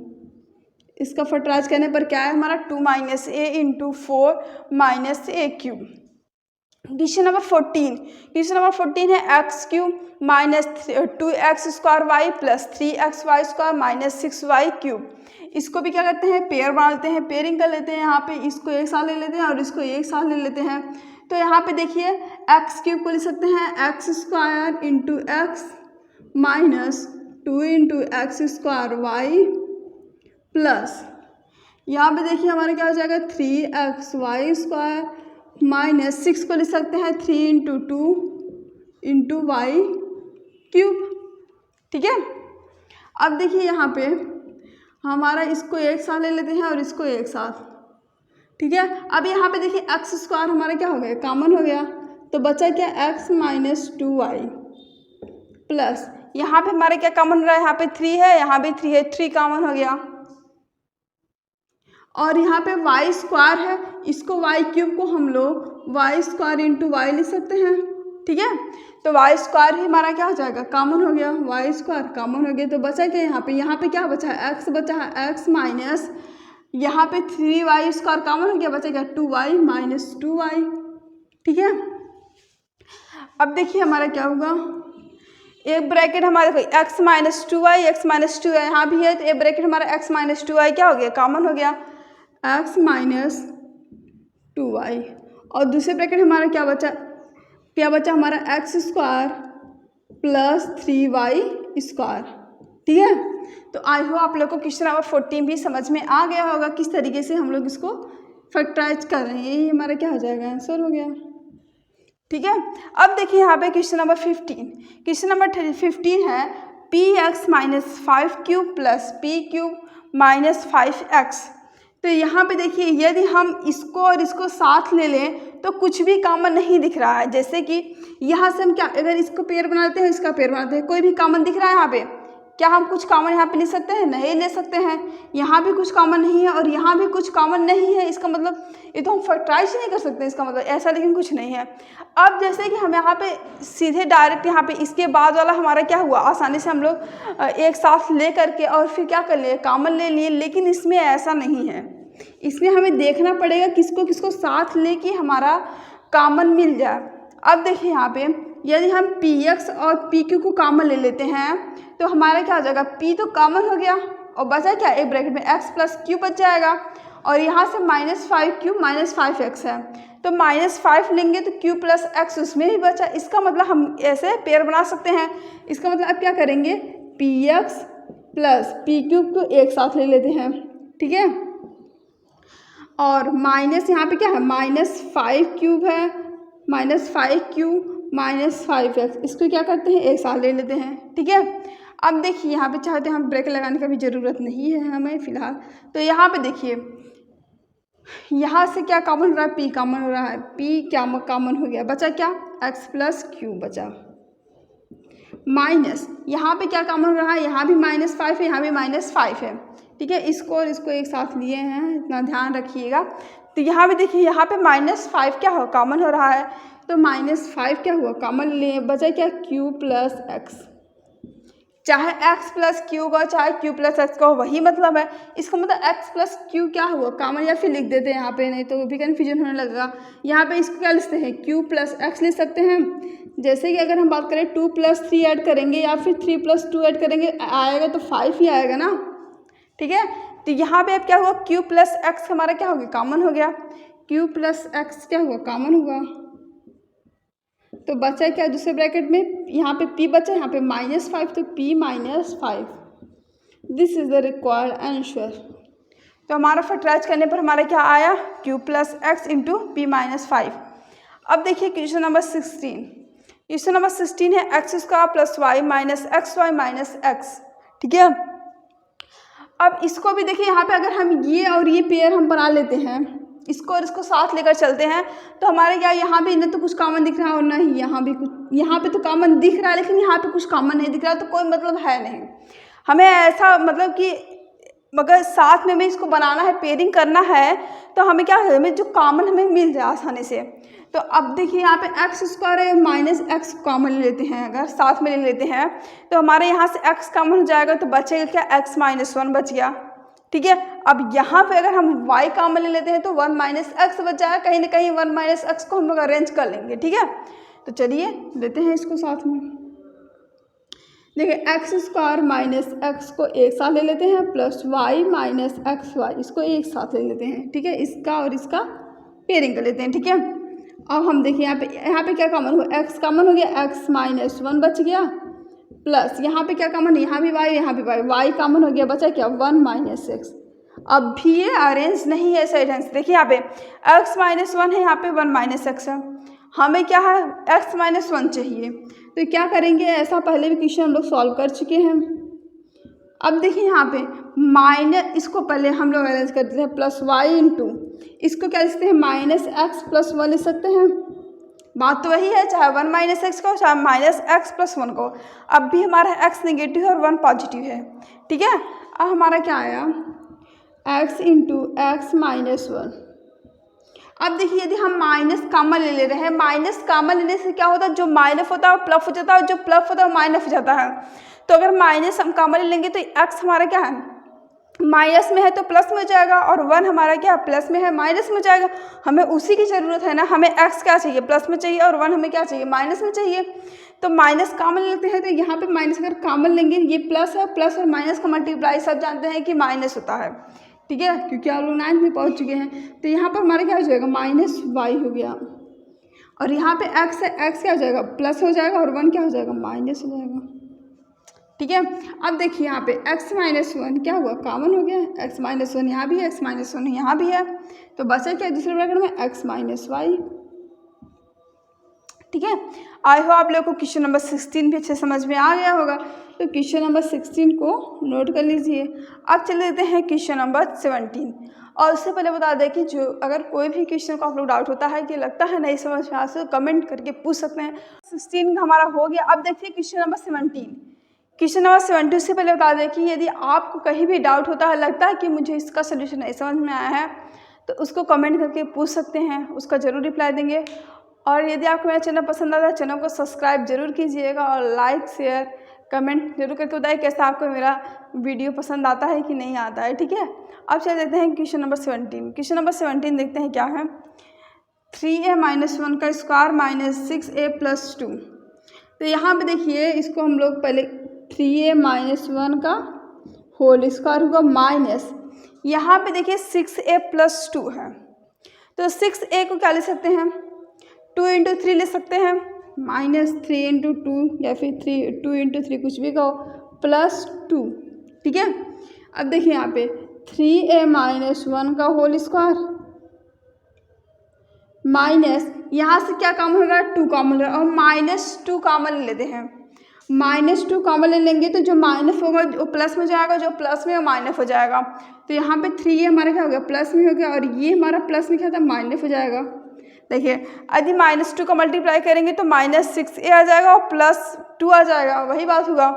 S1: इसका फैक्टराइज करने पर क्या है हमारा 2 - a × 4 - a³। क्वेश्चन नंबर 14 है x³ - 2x² y + 3xy² - 6y³। इसको भी क्या करते हैं पेयर बनाते हैं, पेयरिंग कर लेते हैं, यहाँ पे इसको एक साथ ले लेते हैं और इसको एक साथ ले लेते हैं। तो यहाँ पे देखिए x³ को लिख सकते हैं x² × x - 2 × x² y plus यहाँ पे देखिए हमारा क्या हो जाएगा 3xy² - 6 को लिख सकते हैं 3 × 2 × y³, ठीक है। अब देखिए यहाँ पे हमारा इसको एक साथ ले लेते हैं और इसको एक साथ, ठीक है। अब यहाँ पे देखिए x² हमारा क्या हो गया कॉमन हो गया, तो बचा क्या x - 2y प्लस यहाँ पे हमारे क्या कॉमन रहा है, यहाँ पे 3 है, यहाँ भी 3 है, 3 कॉमन हो गया और यहाँ पे y² है, इसको y³ को हम लोग y² × y लिख सकते हैं, ठीक है। तो y² ही हमारा क्या हो जाएगा कॉमन हो गया, y² कॉमन हो गया, तो बचा क्या यहाँ पे क्या बचा है x बचा है, x माइनस यहाँ पे 3y² कॉमन हो गया, बचेगा 2y - 2y, ठीक है। अब देखिए हमारा क्या होगा, एक ब्रैकेट हमारे को x - 2y यहाँ भी है, तो एक ब्रैकेट हमारा x - 2y क्या हो गया कॉमन हो गया x - 2y और दूसरे ब्रैकेट हमारा क्या बचा हमारा x² + 3y², ठीक है। तो आई होप आप लोग को क्वेश्चन नंबर 14 भी समझ में आ गया होगा किस तरीके से हम लोग इसको फैक्टराइज कर रहे हैं, ये हमारा क्या हो जाएगा आंसर हो गया, ठीक है। अब देखिए यहाँ पे क्वेश्चन नंबर 15 है px - 5q + p³ - 5x। तो यहाँ पे देखिए यदि हम इसको और इसको साथ ले लें तो कुछ भी कॉमन नहीं दिख रहा है, जैसे कि यहाँ से हम क्या अगर इसको पेयर बनाते हैं इसका पेयर बनाते हैं, कोई भी कॉमन दिख रहा है यहाँ पे, क्या हम कुछ कॉमन यहाँ पे ले सकते हैं, नहीं ले सकते हैं। यहाँ भी कुछ कॉमन नहीं है और यहाँ भी कुछ कॉमन नहीं है, इसका मतलब ये तो हम फैक्टराइज नहीं कर सकते, इसका मतलब ऐसा लेकिन कुछ नहीं है। अब जैसे कि हम यहाँ पे सीधे डायरेक्ट यहाँ पे इसके बाद वाला हमारा क्या हुआ, आसानी से हम लोग एक साथ ले करके और फिर क्या कर लिए कॉमन ले लिए, लेकिन इसमें ऐसा नहीं है, इसमें हमें देखना पड़ेगा किसको किसको साथ ले कि हमारा कॉमन मिल जाए। अब देखिए यहाँ पे यदि हम px और pq को कॉमन ले लेते हैं तो हमारा क्या हो जाएगा, p तो कॉमन हो गया और बचा क्या एक ब्रैकेट में x + q बच जाएगा और यहाँ से -5q - 5x है, तो -5 लेंगे तो q + x उसमें भी बचा, इसका मतलब हम ऐसे पेयर बना सकते हैं। इसका मतलब अब क्या करेंगे px + pq को एक साथ ले लेते हैं, ठीक है। और माइनस यहाँ पे क्या है -5³ है, -5q - 5x, इसको क्या करते हैं एक साथ ले लेते हैं, ठीक है। अब देखिए यहाँ पे चाहते हैं हम ब्रेक लगाने का भी ज़रूरत नहीं है हमें फ़िलहाल, तो यहाँ पे देखिए यहाँ से क्या कॉमन हो रहा है, p कॉमन हो रहा है, p क्या कॉमन हो गया, बचा क्या x + q बचा, माइनस यहाँ पे क्या कॉमन हो रहा है, यहाँ भी -5 है, यहाँ भी -5 है, ठीक है, इसको और इसको एक साथ लिए हैं, इतना ध्यान रखिएगा। तो यहाँ भी देखिए, यहाँ पे -5 क्या हो कॉमन हो रहा है, तो -5 क्या हुआ कॉमन ले, बचा क्या q प्लस एक्स। चाहे x प्लस क्यू का चाहे q प्लस एक्स का हो, वही मतलब है। इसका मतलब x प्लस क्यू क्या हुआ कॉमन, या फिर लिख देते हैं यहाँ पे, नहीं तो भी कन्फ्यूजन होने लगेगा। यहाँ पे इसको क्या लिखते हैं, q प्लस एक्स लिख सकते हैं। जैसे कि अगर हम बात करें 2 + 3 ऐड करेंगे या फिर 3 + 2 ऐड करेंगे, आएगा तो 5 ही आएगा ना। ठीक है, तो यहाँ पे अब क्या हुआ, q प्लस एक्स हमारा क्या हो गया कॉमन हो गया, q प्लस एक्स क्या हुआ कॉमन हुआ। तो बचा क्या दूसरे ब्रैकेट में, यहाँ पे p बचा, यहाँ पे -5, तो p - 5। This is the required answer. तो हमारा फैक्टराइज करने पर हमारा क्या आया, q plus x into p - 5। अब देखिए क्वेश्चन नंबर 16। क्वेश्चन नंबर 16 है x² + y - xy - x। ठीक है, अब इसको भी देखिए, यहाँ पे अगर हम ये और ये पेयर हम बना लेते हैं, इसको और इसको साथ लेकर चलते हैं, तो हमारे क्या यहाँ पे इन्हें तो कुछ कॉमन दिख रहा है और ना ही यहाँ भी कुछ, यहाँ पे तो कॉमन दिख रहा है लेकिन यहाँ पे कुछ कॉमन नहीं दिख रहा, तो कोई मतलब है नहीं। हमें ऐसा मतलब कि मगर साथ में इसको बनाना है, पेयरिंग करना है, तो हमें क्या है, हमें जो कॉमन हमें मिल जाए आसानी से। तो अब देखिए यहाँ पे x² है, -x कॉमन ले लेते हैं, अगर साथ में ले लेते हैं तो हमारे यहाँ से x कॉमन हो जाएगा, तो बचेगा क्या x - 1 बच गया। ठीक है, अब यहाँ पे अगर हम y कॉमन ले लेते हैं तो 1 - x बच जाएगा, कहीं ना कहीं 1 - x को हम लोग अरेंज कर लेंगे। ठीक है, तो चलिए लेते हैं इसको साथ में। देखिए x² - x को एक साथ ले लेते हैं, प्लस y - xy इसको एक साथ ले लेते हैं। ठीक है, इसका और इसका पेयरिंग कर लेते हैं। ठीक है, अब हम देखिए यहाँ पे क्या कॉमन हुआ, x कॉमन हो गया, x - 1 बच गया, प्लस यहाँ पे क्या कॉमन है, यहाँ भी y यहाँ भी y कॉमन हो गया, बचा क्या 1 - x। अब भी ये अरेंज नहीं है सही ढंग से। देखिए यहाँ पे x - 1 है, यहाँ पे 1 - x है, हमें क्या है x - 1 चाहिए। तो क्या करेंगे, ऐसा पहले भी क्वेश्चन हम लोग सॉल्व कर चुके हैं। अब देखिए यहाँ पे माइनस, इसको पहले हम लोग अरेंज कर देते हैं, प्लस वाई इंटू इसको क्या लिखते हैं -x + 1 लिख सकते हैं। बात तो वही है, चाहे 1 - x को चाहे -x + 1 को। अब भी हमारा x नेगेटिव है और 1 पॉजिटिव है। ठीक है, अब हमारा क्या आया x × x - 1। अब देखिए यदि हम माइनस कॉमन ले रहे हैं, माइनस कॉमन लेने से क्या होता है, जो माइनस होता है वो प्लस हो जाता है और जो प्लस होता है वो माइनस हो जाता है। तो अगर माइनस हम कॉमन ले लेंगे तो x हमारा क्या है माइनस में है तो प्लस में हो जाएगा, और 1 हमारा क्या प्लस में है माइनस में हो जाएगा। हमें उसी की ज़रूरत है ना, हमें x क्या चाहिए प्लस में चाहिए और 1 हमें क्या चाहिए माइनस में चाहिए। तो माइनस कॉमन लेते हैं, तो यहाँ पे माइनस अगर कॉमन लेंगे, ये प्लस है, प्लस और माइनस का मल्टीप्लाई सब जानते हैं कि माइनस होता है। ठीक है, क्योंकि आप लोग 9th में पहुँच चुके हैं। तो यहाँ पर हमारा क्या हो जाएगा -y हो गया, और यहाँ पे x है, x क्या हो जाएगा प्लस हो जाएगा और 1 क्या हो जाएगा माइनस हो जाएगा। ठीक है, अब देखिए यहाँ पे x - 1 क्या हुआ कॉमन हो गया, x - 1 यहाँ भी है, x - 1 यहाँ भी है, तो बचा क्या दूसरे ब्रैकेट में x - y। ठीक है, आई होप आप लोगों को क्वेश्चन नंबर 16 भी अच्छे समझ में आ गया होगा। तो क्वेश्चन नंबर 16 को नोट कर लीजिए। अब चले लेते हैं क्वेश्चन नंबर 17। और उससे पहले बता दें कि जो अगर कोई भी क्वेश्चन को आप लोग डाउट होता है कि लगता है नहीं समझ में आ सकता, तो कमेंट करके पूछ सकते हैं। 16 हमारा हो गया। अब देखिए क्वेश्चन नंबर 17। क्वेश्चन नंबर 17 से पहले बता दें कि यदि आपको कहीं भी डाउट होता है, लगता है कि मुझे इसका सोल्यूशन नहीं समझ में आया है, तो उसको कमेंट करके पूछ सकते हैं, उसका ज़रूर रिप्लाई देंगे। और यदि आपको मेरा चैनल पसंद आता है, चैनल को सब्सक्राइब जरूर कीजिएगा और लाइक शेयर कमेंट जरूर करके बताइए कैसा आपको मेरा वीडियो पसंद आता है कि नहीं आता है। ठीक है, अब चल देते हैं क्वेश्चन नंबर 17। क्वेश्चन नंबर 17 देखते हैं क्या है। 3a - 1 का स्क्वायर - 6a + 2। तो यहाँ पे देखिए इसको हम लोग पहले 3a - 1 का होल स्क्वायर होगा माइनस, यहाँ पे देखिए 6a + 2 है, तो 6a को क्या ले सकते हैं 2 × 3 ले सकते हैं, -3 × 2 या फिर 2 × 3 कुछ भी कहो +2। ठीक है, अब देखिए यहाँ पे 3a - 1 का होल स्क्वायर माइनस, यहाँ से क्या कॉमन हो रहा है 2 कॉमन हो रहा है, और -2 कॉमन ले लेते हैं। -2 कॉमन ले लेंगे तो जो माइनस होगा वो प्लस में जाएगा, जो प्लस में वो माइनस हो जाएगा। तो यहाँ पे 3 हमारा क्या हो गया प्लस में हो गया, और ये हमारा प्लस में क्या था माइनस हो जाएगा। देखिए यदि -2 का मल्टीप्लाई करेंगे तो -6a आ जाएगा और +2 आ जाएगा, वही बात होगा।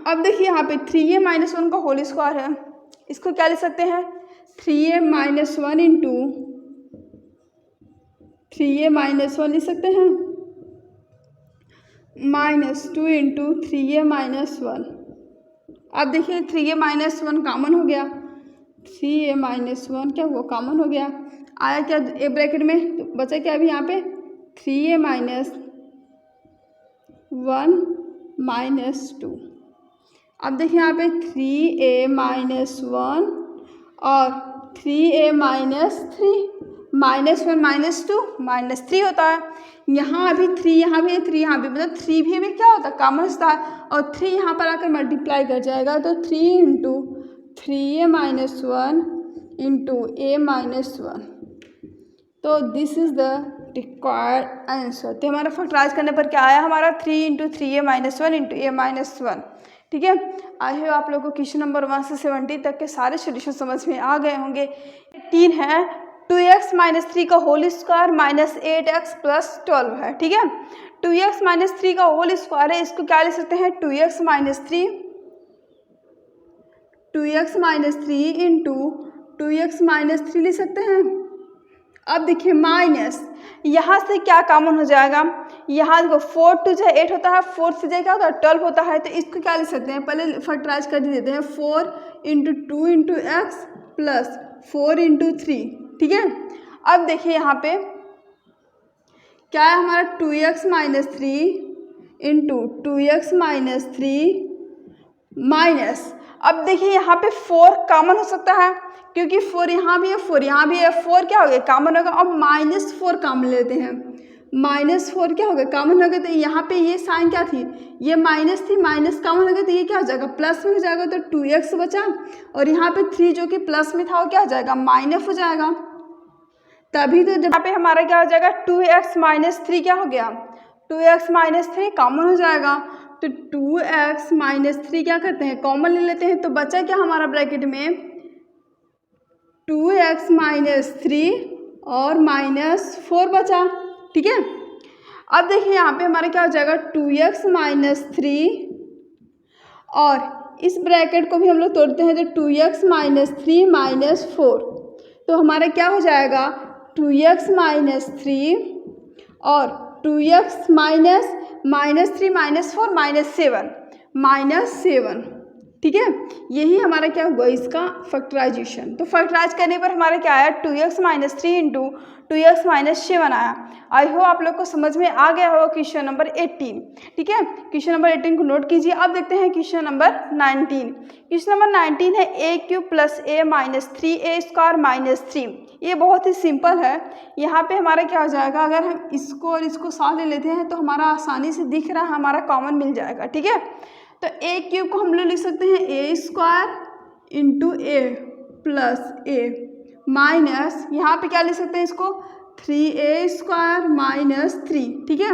S1: अब देखिए यहाँ पे 3a माइनस 1 का होल स्क्वायर है, इसको क्या लिख सकते हैं 3a minus 1 into 3a minus 1 लिख सकते हैं, -2 इंटू 3a माइनस 1। अब देखिए 3a माइनस 1 कॉमन हो गया, 3a माइनस 1 क्या हुआ कॉमन हो गया, आया क्या ए ब्रैकेट में, तो बचा क्या अभी यहाँ पे 3a माइनस 1 माइनस 2। अब देखिए यहाँ पे 3a माइनस 1 और 3a माइनस 3, -1 -2 -3 होता है। यहाँ अभी 3 यहाँ भी है, 3 यहाँ भी, मतलब 3 भी अभी क्या होता है कॉमन होता है, और 3 यहाँ पर आकर मल्टीप्लाई कर जाएगा, तो 3 into 3a minus 1 into a minus 1। तो this is the required answer. तो हमारा फैक्टराइज करने पर क्या आया हमारा 3 into 3a minus 1 into a minus 1। ठीक है, आई होप आप लोगों को क्वेश्चन नंबर 1 से 70 तक के सारे सोल्यूशन समझ में आ गए होंगे। 3 है 2x माइनस 3 का whole square minus 8x plus 12 है। ठीक है, 2x माइनस 3 का होल स्क्वायर है, इसको क्या लिख सकते हैं 2x minus 3 into 2x minus 3 लिख सकते हैं। अब देखिए माइनस, यहाँ से क्या कॉमन हो जाएगा, यहाँ देखो 4 2 जो 8 होता है, 4 से क्या होता है 12 होता है, तो इसको क्या लिख सकते हैं, पहले फैक्टराइज कर देते हैं 4 into 2 into x plus 4 into 3। ठीक है, अब देखिए यहाँ पे क्या है हमारा 2x minus 3 into 2x minus 3 minus, अब देखिए यहाँ पे 4 कॉमन हो सकता है, क्योंकि 4 यहाँ भी है 4 यहाँ भी है, 4 क्या हो गया कॉमन होगा। अब -4 कॉमन लेते हैं, -4 क्या हो गया कॉमन हो गया, तो यहाँ पे ये साइन क्या थी, ये माइनस थी, माइनस कॉमन हो गया, तो ये क्या हो जाएगा प्लस में हो जाएगा, तो 2x बचा, और यहाँ पे 3 जो कि प्लस में था वो क्या हो जाएगा माइनस हो जाएगा। तभी तो जब यहाँ पे हमारा क्या हो जाएगा 2x माइनस 3 क्या हो गया 2x माइनस 3 कॉमन हो जाएगा, तो 2x माइनस 3 क्या करते हैं कॉमन ले लेते हैं, तो बचा क्या हमारा ब्रैकेट में 2x माइनस 3 और -4 बचा। ठीक है, अब देखिए यहाँ पे हमारा क्या हो जाएगा 2x माइनस 3 और इस ब्रैकेट को भी हम लोग तोड़ते हैं, तो 2x माइनस 3 -4, तो हमारा क्या हो जाएगा 2x माइनस 3 और 2x माइनस -3 -4 -7। ठीक है, यही हमारा क्या हुआ इसका फैक्टराइजेशन। तो फैक्टराइज करने पर हमारा क्या आया 2x minus 3 into 2x minus 7 आया। आई होप आप लोग को समझ में आ गया होगा क्वेश्चन नंबर 18। ठीक है, क्वेश्चन नंबर 18 को नोट कीजिए। अब देखते हैं क्वेश्चन नंबर 19। क्वेश्चन नंबर 19 है a³ plus a minus 3a square minus 3। ये बहुत ही सिंपल है। यहाँ पे हमारा क्या हो जाएगा, अगर हम इसको और इसको साथ ले लेते हैं तो हमारा आसानी से दिख रहा है, हमारा कॉमन मिल जाएगा। ठीक है, तो a³ को हम लोग लिख सकते हैं a square into a plus a minus, यहाँ पे क्या लिख सकते हैं इसको 3a स्क्वायर माइनस 3। ठीक है,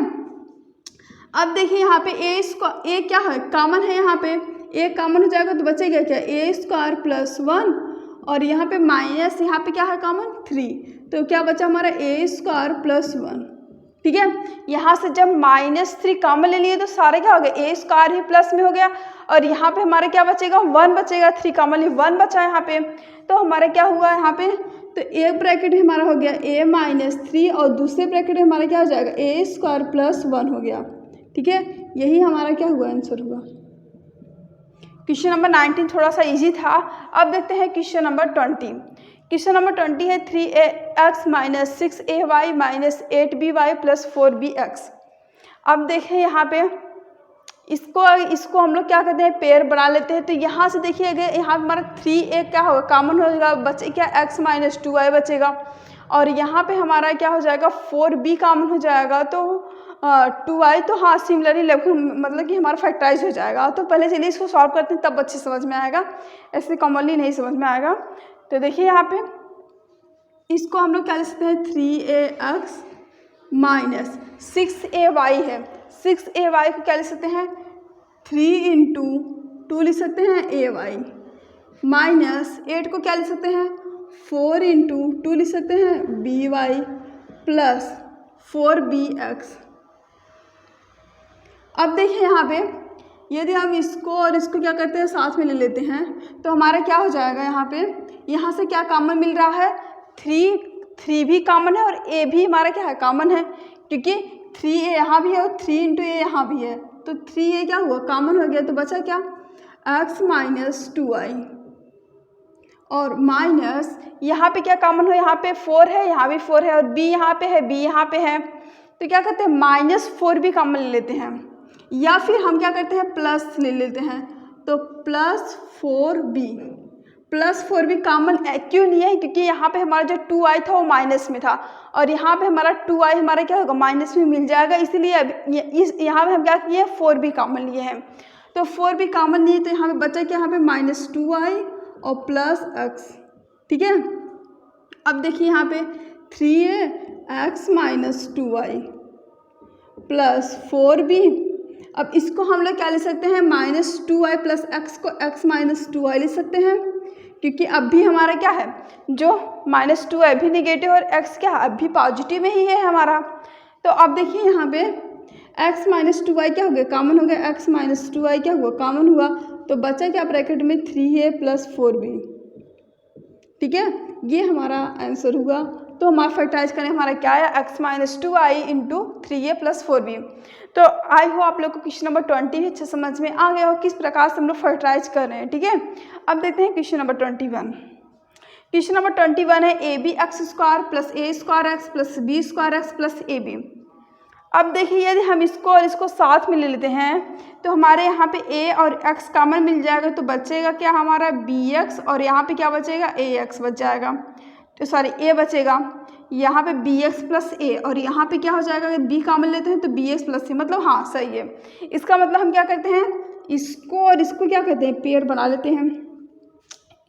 S1: अब देखिए यहाँ पे a क्या है कॉमन है, यहाँ पे a कॉमन हो जाएगा, तो बचेगा क्या a स्क्वायर प्लस 1 और यहाँ पे माइनस, यहाँ पे क्या है कॉमन 3, तो क्या बचा हमारा a स्क्वायर प्लस 1। ठीक है, यहाँ से जब -3 कॉमन ले लिए तो सारे क्या हो गया a स्क्वायर ही प्लस में हो गया, और यहाँ पे हमारे क्या बचेगा 1 बचेगा, 3 कॉमन लिए 1 बचा यहाँ पे, तो हमारा क्या हुआ यहाँ पे, तो एक ब्रैकेट हमारा हो गया a माइनस 3 और दूसरे ब्रैकेट में हमारा क्या हो जाएगा a स्क्वायर प्लस 1 हो गया। ठीक है, यही हमारा क्या हुआ आंसर हुआ। क्वेश्चन नंबर 19 थोड़ा सा इजी था। अब देखते हैं क्वेश्चन नंबर 20। क्वेश्चन नंबर 20 है 3ax minus 6ay minus 8by plus 4bx। अब देखें यहाँ पे इसको हम लोग क्या करते हैं पेयर बना लेते हैं, तो यहाँ से देखिएगा यहाँ हमारा 3a क्या होगा कॉमन हो जाएगा, बचे क्या x माइनस 2y बचेगा, और यहाँ पे हमारा क्या हो जाएगा 4b कॉमन हो जाएगा, तो 2y तो हाँ सिमिलरली लगभग मतलब कि हमारा फैक्टराइज हो जाएगा। तो पहले चलिए इसको सॉल्व करते हैं तब अच्छे समझ में आएगा, ऐसे कॉमनली नहीं समझ में आएगा। तो देखिए यहाँ पे इसको हम लोग क्या लिख सकते हैं 3ax माइनस 6ay है, 6ay को क्या लिख सकते हैं 3 इंटू 2 लिख सकते हैं ay माइनस 8 को क्या लिख सकते हैं 4 इंटू 2 लिख सकते हैं by प्लस 4bx। अब देखिए यहाँ पे यदि हम इसको और इसको क्या करते हैं साथ में ले लेते हैं तो हमारा क्या हो जाएगा, यहाँ पे यहाँ से क्या कॉमन मिल रहा है, 3 भी कॉमन है और a भी हमारा क्या है कॉमन है, क्योंकि 3a यहाँ भी है और 3 × a यहाँ भी है, तो 3a क्या हुआ कॉमन हो गया, तो बचा क्या x - 2i और माइनस यहाँ पे क्या कॉमन हो, यहाँ पे 4 है, यहाँ भी 4 है और b यहाँ पे है, b यहाँ पे है, तो क्या करते हैं -4 भी कॉमन ले लेते हैं, या फिर हम क्या करते हैं प्लस ले लेते हैं, तो +4 भी कॉमन क्यों नहीं है, क्योंकि यहाँ पे हमारा जो 2i था वो माइनस में था और यहाँ पे हमारा 2i हमारा क्या होगा माइनस में मिल जाएगा, इसलिए अब यहाँ पे हम क्या किए 4 भी कॉमन लिए हैं, तो 4 भी कॉमन लिए तो यहाँ पे बचा क्या, यहाँ पे -2i और +x, ठीक है। अब देखिए यहाँ पे 3ax - 2i + 4b, अब इसको हम लोग क्या ले सकते हैं -2i + x को x - 2i ले सकते हैं, क्योंकि अब भी हमारा क्या है जो -2i भी निगेटिव और x क्या है अब भी पॉजिटिव में ही है हमारा, तो अब देखिए यहाँ पे x - 2i क्या हो गया कॉमन हो गया, x - 2i क्या हुआ कॉमन हुआ, तो बचा क्या ब्रैकेट में 3a + 4b, ठीक है, ये हमारा आंसर हुआ। तो हमारा फैक्टराइज करें हमारा क्या है x - 2i × 3a + 4b। तो आई हो आप लोग को क्वेश्चन नंबर 20 भी अच्छे समझ में आ गया हो किस प्रकार से हम लोग फैक्टराइज कर रहे हैं, ठीक है। अब देखते हैं क्वेश्चन नंबर 21। क्वेश्चन नंबर 21 है ab(x² + a²x + b²x + ab। अब देखिए यदि हम इसको और इसको साथ में ले लेते हैं तो हमारे यहाँ पे a और x कॉमन मिल जाएगा, तो बचेगा क्या हमारा bx और यहाँ पे क्या बचेगा ax बच जाएगा, तो सॉरी a बचेगा, यहाँ पे bx + a और यहाँ पे क्या हो जाएगा अगर b कॉमन लेते हैं तो bx + a, मतलब हाँ सही है। इसका मतलब हम क्या करते हैं इसको और इसको क्या कहते हैं पेयर बना लेते हैं,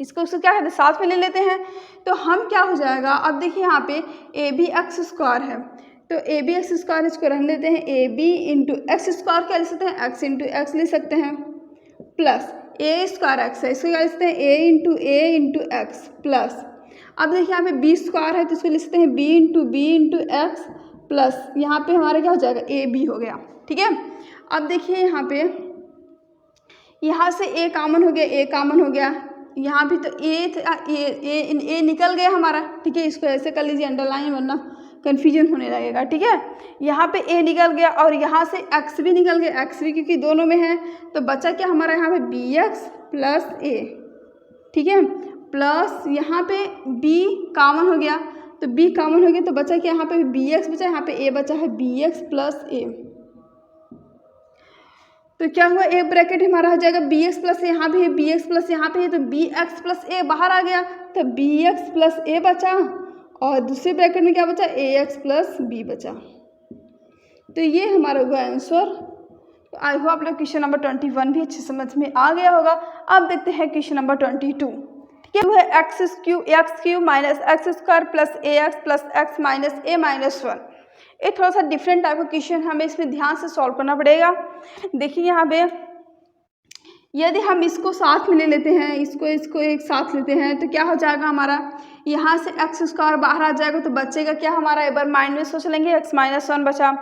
S1: इसको उसको क्या कहते हैं साथ में ले लेते हैं, तो हम क्या हो जाएगा, अब देखिए यहाँ पे ab(x² है तो ab(x²) इसको रहने देते हैं, ab × x² क्या ले सकते हैं x × x ले सकते हैं, प्लस a²x है इसको क्या ले सकते हैं a × x प्लस, अब देखिए यहाँ पे b² है तो इसको ले सकते हैं b × x प्लस यहाँ पे हमारा क्या हो जाएगा ab हो गया, ठीक है। अब देखिए यहाँ पे यहाँ से a कॉमन हो गया, a कॉमन हो गया, यहाँ भी तो a निकल गया हमारा, ठीक है, इसको ऐसे कर लीजिए अंडरलाइन वरना कन्फ्यूजन होने लगेगा, ठीक है। यहाँ पे a निकल गया और यहाँ से x भी निकल गया, x भी क्योंकि दोनों में है, तो बचा क्या हमारा यहाँ पे bx + a, ठीक है, प्लस यहाँ पे b कॉमन हो गया, तो b कॉमन हो गया तो बचा क्या यहाँ पे bx बचा, यहाँ पे a बचा है bx + a, तो क्या हुआ एक ब्रैकेट हमारा हो जाएगा bx + a, यहाँ भी है bx + यहाँ पे है तो bx + a बाहर आ गया, तो bx + a बचा और दूसरे ब्रैकेट में क्या बचा ax + b बचा, तो ये हमारा हुआ आंसर। तो आई होप आप लोग क्वेश्चन नंबर 21 भी अच्छे समझ में आ गया होगा। अब देखते हैं क्वेश्चन नंबर 22, ठीक है, वो है x³ - x² + ax + x - a - 1। ये थोड़ा सा डिफरेंट टाइप का क्वेश्चन हमें इसमें ध्यान से सॉल्व करना पड़ेगा। देखिए यहाँ पे यदि हम इसको साथ में ले लेते हैं, इसको एक साथ लेते हैं तो क्या हो जाएगा हमारा यहाँ से x² बाहर आ जाएगा, तो बचेगा क्या हमारा एक बार माइंड में सोच लेंगे x - 1 बचा,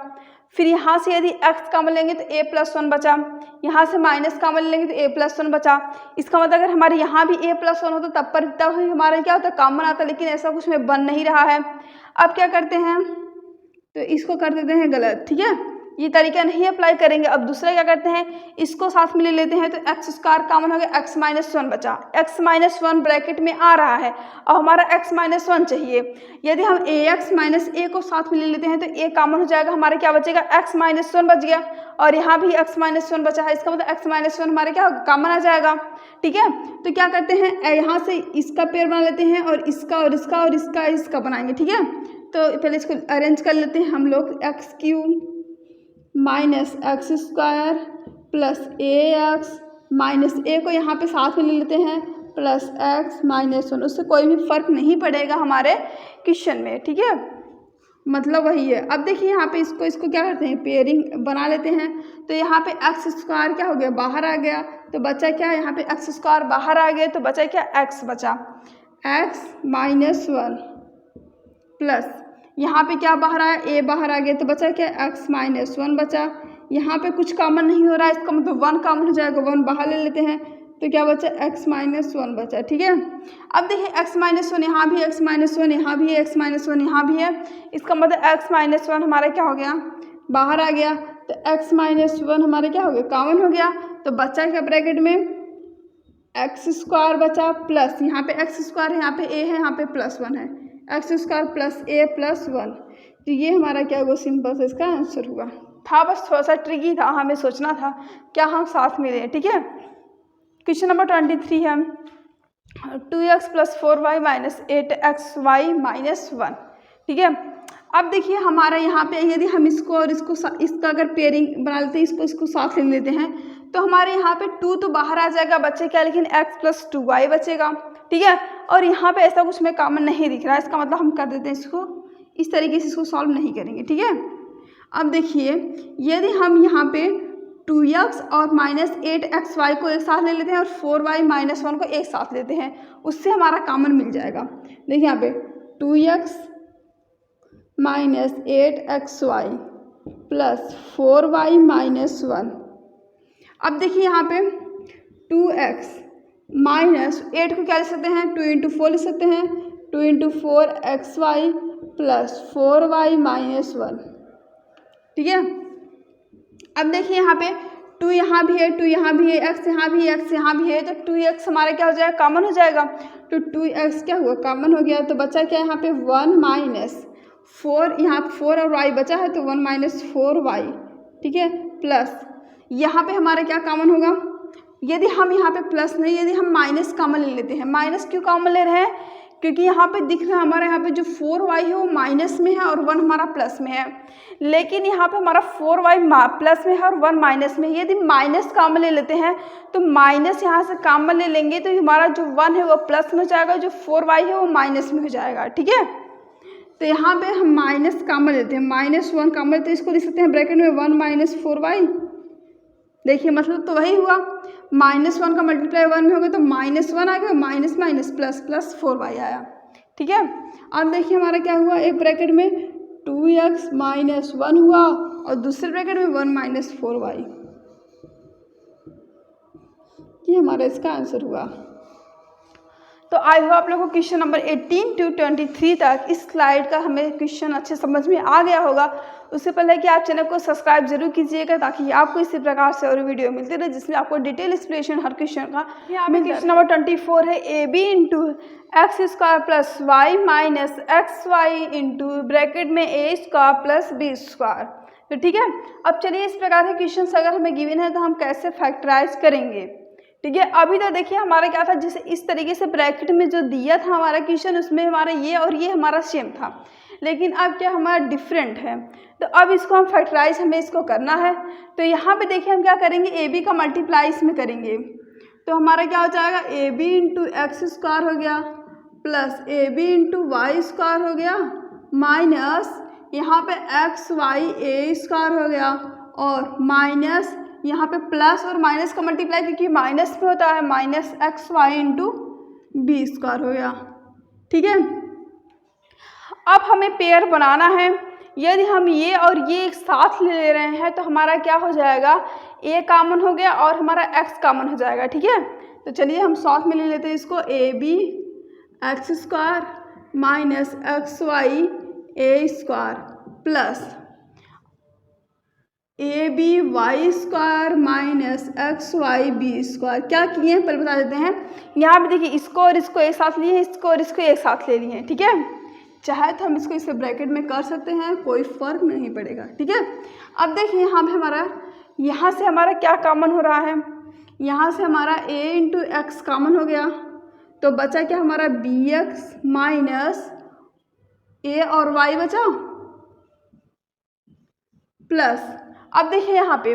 S1: फिर यहाँ से यदि x कॉमन लेंगे तो a + 1 बचा, यहाँ से माइनस कॉमन लेंगे तो a + 1 बचा। इसका मतलब अगर हमारे यहाँ भी a + 1 होता तब ही हमारा क्या होता कॉमन आता, लेकिन ऐसा कुछ में बन नहीं रहा है। अब क्या करते हैं तो इसको कर देते हैं गलत, ठीक है, ये तरीका नहीं अप्लाई करेंगे। अब दूसरा क्या करते हैं इसको साथ में ले लेते हैं, तो x² कॉमन हो गया, x - 1 बचा, x - 1 ब्रैकेट में आ रहा है और हमारा x - 1 चाहिए। यदि हम ax - a को साथ में ले लेते हैं तो a कॉमन हो जाएगा, हमारा क्या बचेगा x - 1 बच गया और यहाँ भी x - 1 बचा है, इसका मतलब x - 1 हमारे क्या कॉमन आ जाएगा, ठीक है। तो क्या करते हैं यहाँ से इसका पेयर बना लेते हैं और इसका और इसका और इसका बनाएंगे, ठीक है। तो पहले इसको अरेंज कर लेते हैं हम लोग, x³ - x² + ax - a को यहाँ पे साथ में ले लेते हैं प्लस x - 1, उससे कोई भी फर्क नहीं पड़ेगा हमारे क्वेश्चन में, ठीक है, मतलब वही है। अब देखिए यहाँ पे इसको क्या करते हैं पेयरिंग बना लेते हैं, तो यहाँ पे x² क्या हो गया बाहर आ गया, तो बचा क्या यहाँ पे x² बाहर आ गया तो बचा क्या x बचा, x - 1 प्लस यहाँ पे क्या बाहर आया a बाहर आ गया तो बचा क्या x - 1 बचा, यहाँ पे कुछ कॉमन नहीं हो रहा है, इसका मतलब 1 कॉमन हो जाएगा, 1 बाहर ले लेते हैं तो क्या बचा, x-1 बचा। ठीक है, अब देखिए x-1 यहाँ भी, x-1 यहाँ भी है, x-1 यहाँ भी है, इसका मतलब x-1 हमारा क्या हो गया, बाहर आ गया। तो x-1 हमारा क्या हो गया, कॉमन हो गया। तो बचा क्या ब्रैकेट में, x² बचा प्लस यहाँ पे x² है, यहाँ पे a है, यहाँ पे +1 है, x² प्लस a प्लस 1। तो ये हमारा क्या हुआ, सिंपल से इसका आंसर हुआ। था बस थोड़ा सा ट्रिकी था, हमें सोचना था क्या हम साथ में दें। ठीक है, क्वेश्चन नंबर 23 है 2x + 4y - 8xy - 1। ठीक है, अब देखिए हमारा यहाँ पे यदि हम इसको और इसका अगर पेयरिंग बना लेते हैं, इसको साथ ले लेते हैं, तो हमारे यहाँ पे 2 तो बाहर आ जाएगा, बचे क्या, लेकिन x + 2y बचेगा। ठीक है, और यहाँ पे ऐसा कुछ में कॉमन नहीं दिख रहा है, इसका मतलब हम कर देते हैं इसको इस तरीके से, इसको सॉल्व नहीं करेंगे। ठीक है, अब देखिए यदि हम यहाँ पे 2x और -8xy को एक साथ ले लेते हैं और 4y - 1 को एक साथ लेते हैं, उससे हमारा कॉमन मिल जाएगा। देखिए यहाँ पे 2x - 8xy + 4y - 1। अब देखिए यहाँ पे 2x - 8 को क्या ले सकते हैं, 2 × 4 ले सकते हैं, 2 × 4xy + 4y - 1। ठीक है, अब देखिए यहाँ पे 2 यहाँ भी है, 2 यहाँ भी है, x यहाँ भी है, x यहाँ भी है, तो 2x हमारा क्या हो जाएगा, कॉमन हो जाएगा। तो 2x क्या हुआ, कॉमन हो गया। तो बचा क्या यहाँ पे 1 - 4, यहाँ 4 और y बचा है तो 1 - 4y। ठीक है, प्लस यहाँ पे हमारा क्या कॉमन होगा, यदि हम यहाँ पे प्लस नहीं, यदि हम माइनस कॉमन ले लेते हैं। माइनस क्यों कॉमन ले रहे हैं, क्योंकि यहाँ पे दिख रहा है हमारा, यहाँ पे जो 4y है वो माइनस में है और 1 हमारा प्लस में है, लेकिन यहाँ पे हमारा 4y प्लस में है और 1 माइनस में है। यदि माइनस कॉमन ले लेते हैं तो माइनस यहाँ से कॉमन ले लेंगे तो हमारा जो 1 है वो प्लस में हो जाएगा, जो 4y है वो माइनस में हो जाएगा। ठीक है, तो यहाँ पे हम माइनस कॉमन लेते हैं, -1 कॉमन, तो इसको लिख सकते हैं ब्रैकेट में 1 - 4y। देखिए मतलब तो वही हुआ, -1 का मल्टीप्लाई 1 में होगा तो -1 आ गया, minus minus plus plus 4y आया। ठीक है, अब देखिए हमारा क्या हुआ, एक ब्रैकेट में 2x - 1 हुआ और दूसरे ब्रैकेट में 1 - 4y। ये हमारा इसका आंसर हुआ। तो आई होप आप लोगों को क्वेश्चन नंबर 18 to 23 तक इस स्लाइड का हमें क्वेश्चन अच्छे समझ में आ गया होगा। उससे पहले कि आप चैनल को सब्सक्राइब जरूर कीजिएगा ताकि आपको इसी प्रकार से और वीडियो मिलती रहे जिसमें आपको डिटेल एक्सप्लेनेशन हर क्वेश्चन का। यहाँ पे क्वेश्चन नंबर 24 है AB × x² + y - xy × bracket में a² + b²। तो ठीक है, अब चलिए इस प्रकार के क्वेश्चन अगर हमें गिवन है तो हम कैसे फैक्टराइज करेंगे। ठीक है, अभी तो देखिए हमारा क्या था, जैसे इस तरीके से ब्रैकेट में जो दिया था हमारा क्वेश्चन, उसमें हमारा ये और ये हमारा सेम था, लेकिन अब क्या हमारा डिफरेंट है। तो अब इसको हम फैक्टराइज हमें इसको करना है। तो यहाँ पे देखिए हम क्या करेंगे, AB का मल्टीप्लाई इसमें करेंगे तो हमारा क्या हो जाएगा, AB × x² हो गया प्लस AB × y² हो गया माइनस यहाँ पे xy a² हो गया और माइनस यहाँ पे प्लस और माइनस का मल्टीप्लाई क्योंकि माइनस में होता है -xy × b² हो गया। ठीक है, अब हमें पेयर बनाना है। यदि हम ये और ये एक साथ ले रहे हैं तो हमारा क्या हो जाएगा, a कॉमन हो गया और हमारा x कॉमन हो जाएगा। ठीक है, तो चलिए हम साथ में ले लेते हैं इसको, AB x² - xy a² plus AB y² - xy b²। क्या किए हैं पहले बता देते हैं। यहाँ पे देखिए इसको और इसको एक साथ लिए हैं, इसको और इसको एक साथ ले लिए हैं। ठीक है, चाहे तो हम इसको इसे ब्रैकेट में कर सकते हैं, कोई फर्क नहीं पड़ेगा। ठीक है, अब देखिए यहाँ पे हमारा, यहाँ से हमारा क्या कॉमन हो रहा है, यहाँ से हमारा a × x कॉमन हो गया तो बचा क्या हमारा bx माइनस a और y बचा प्लस, अब देखिए यहाँ पे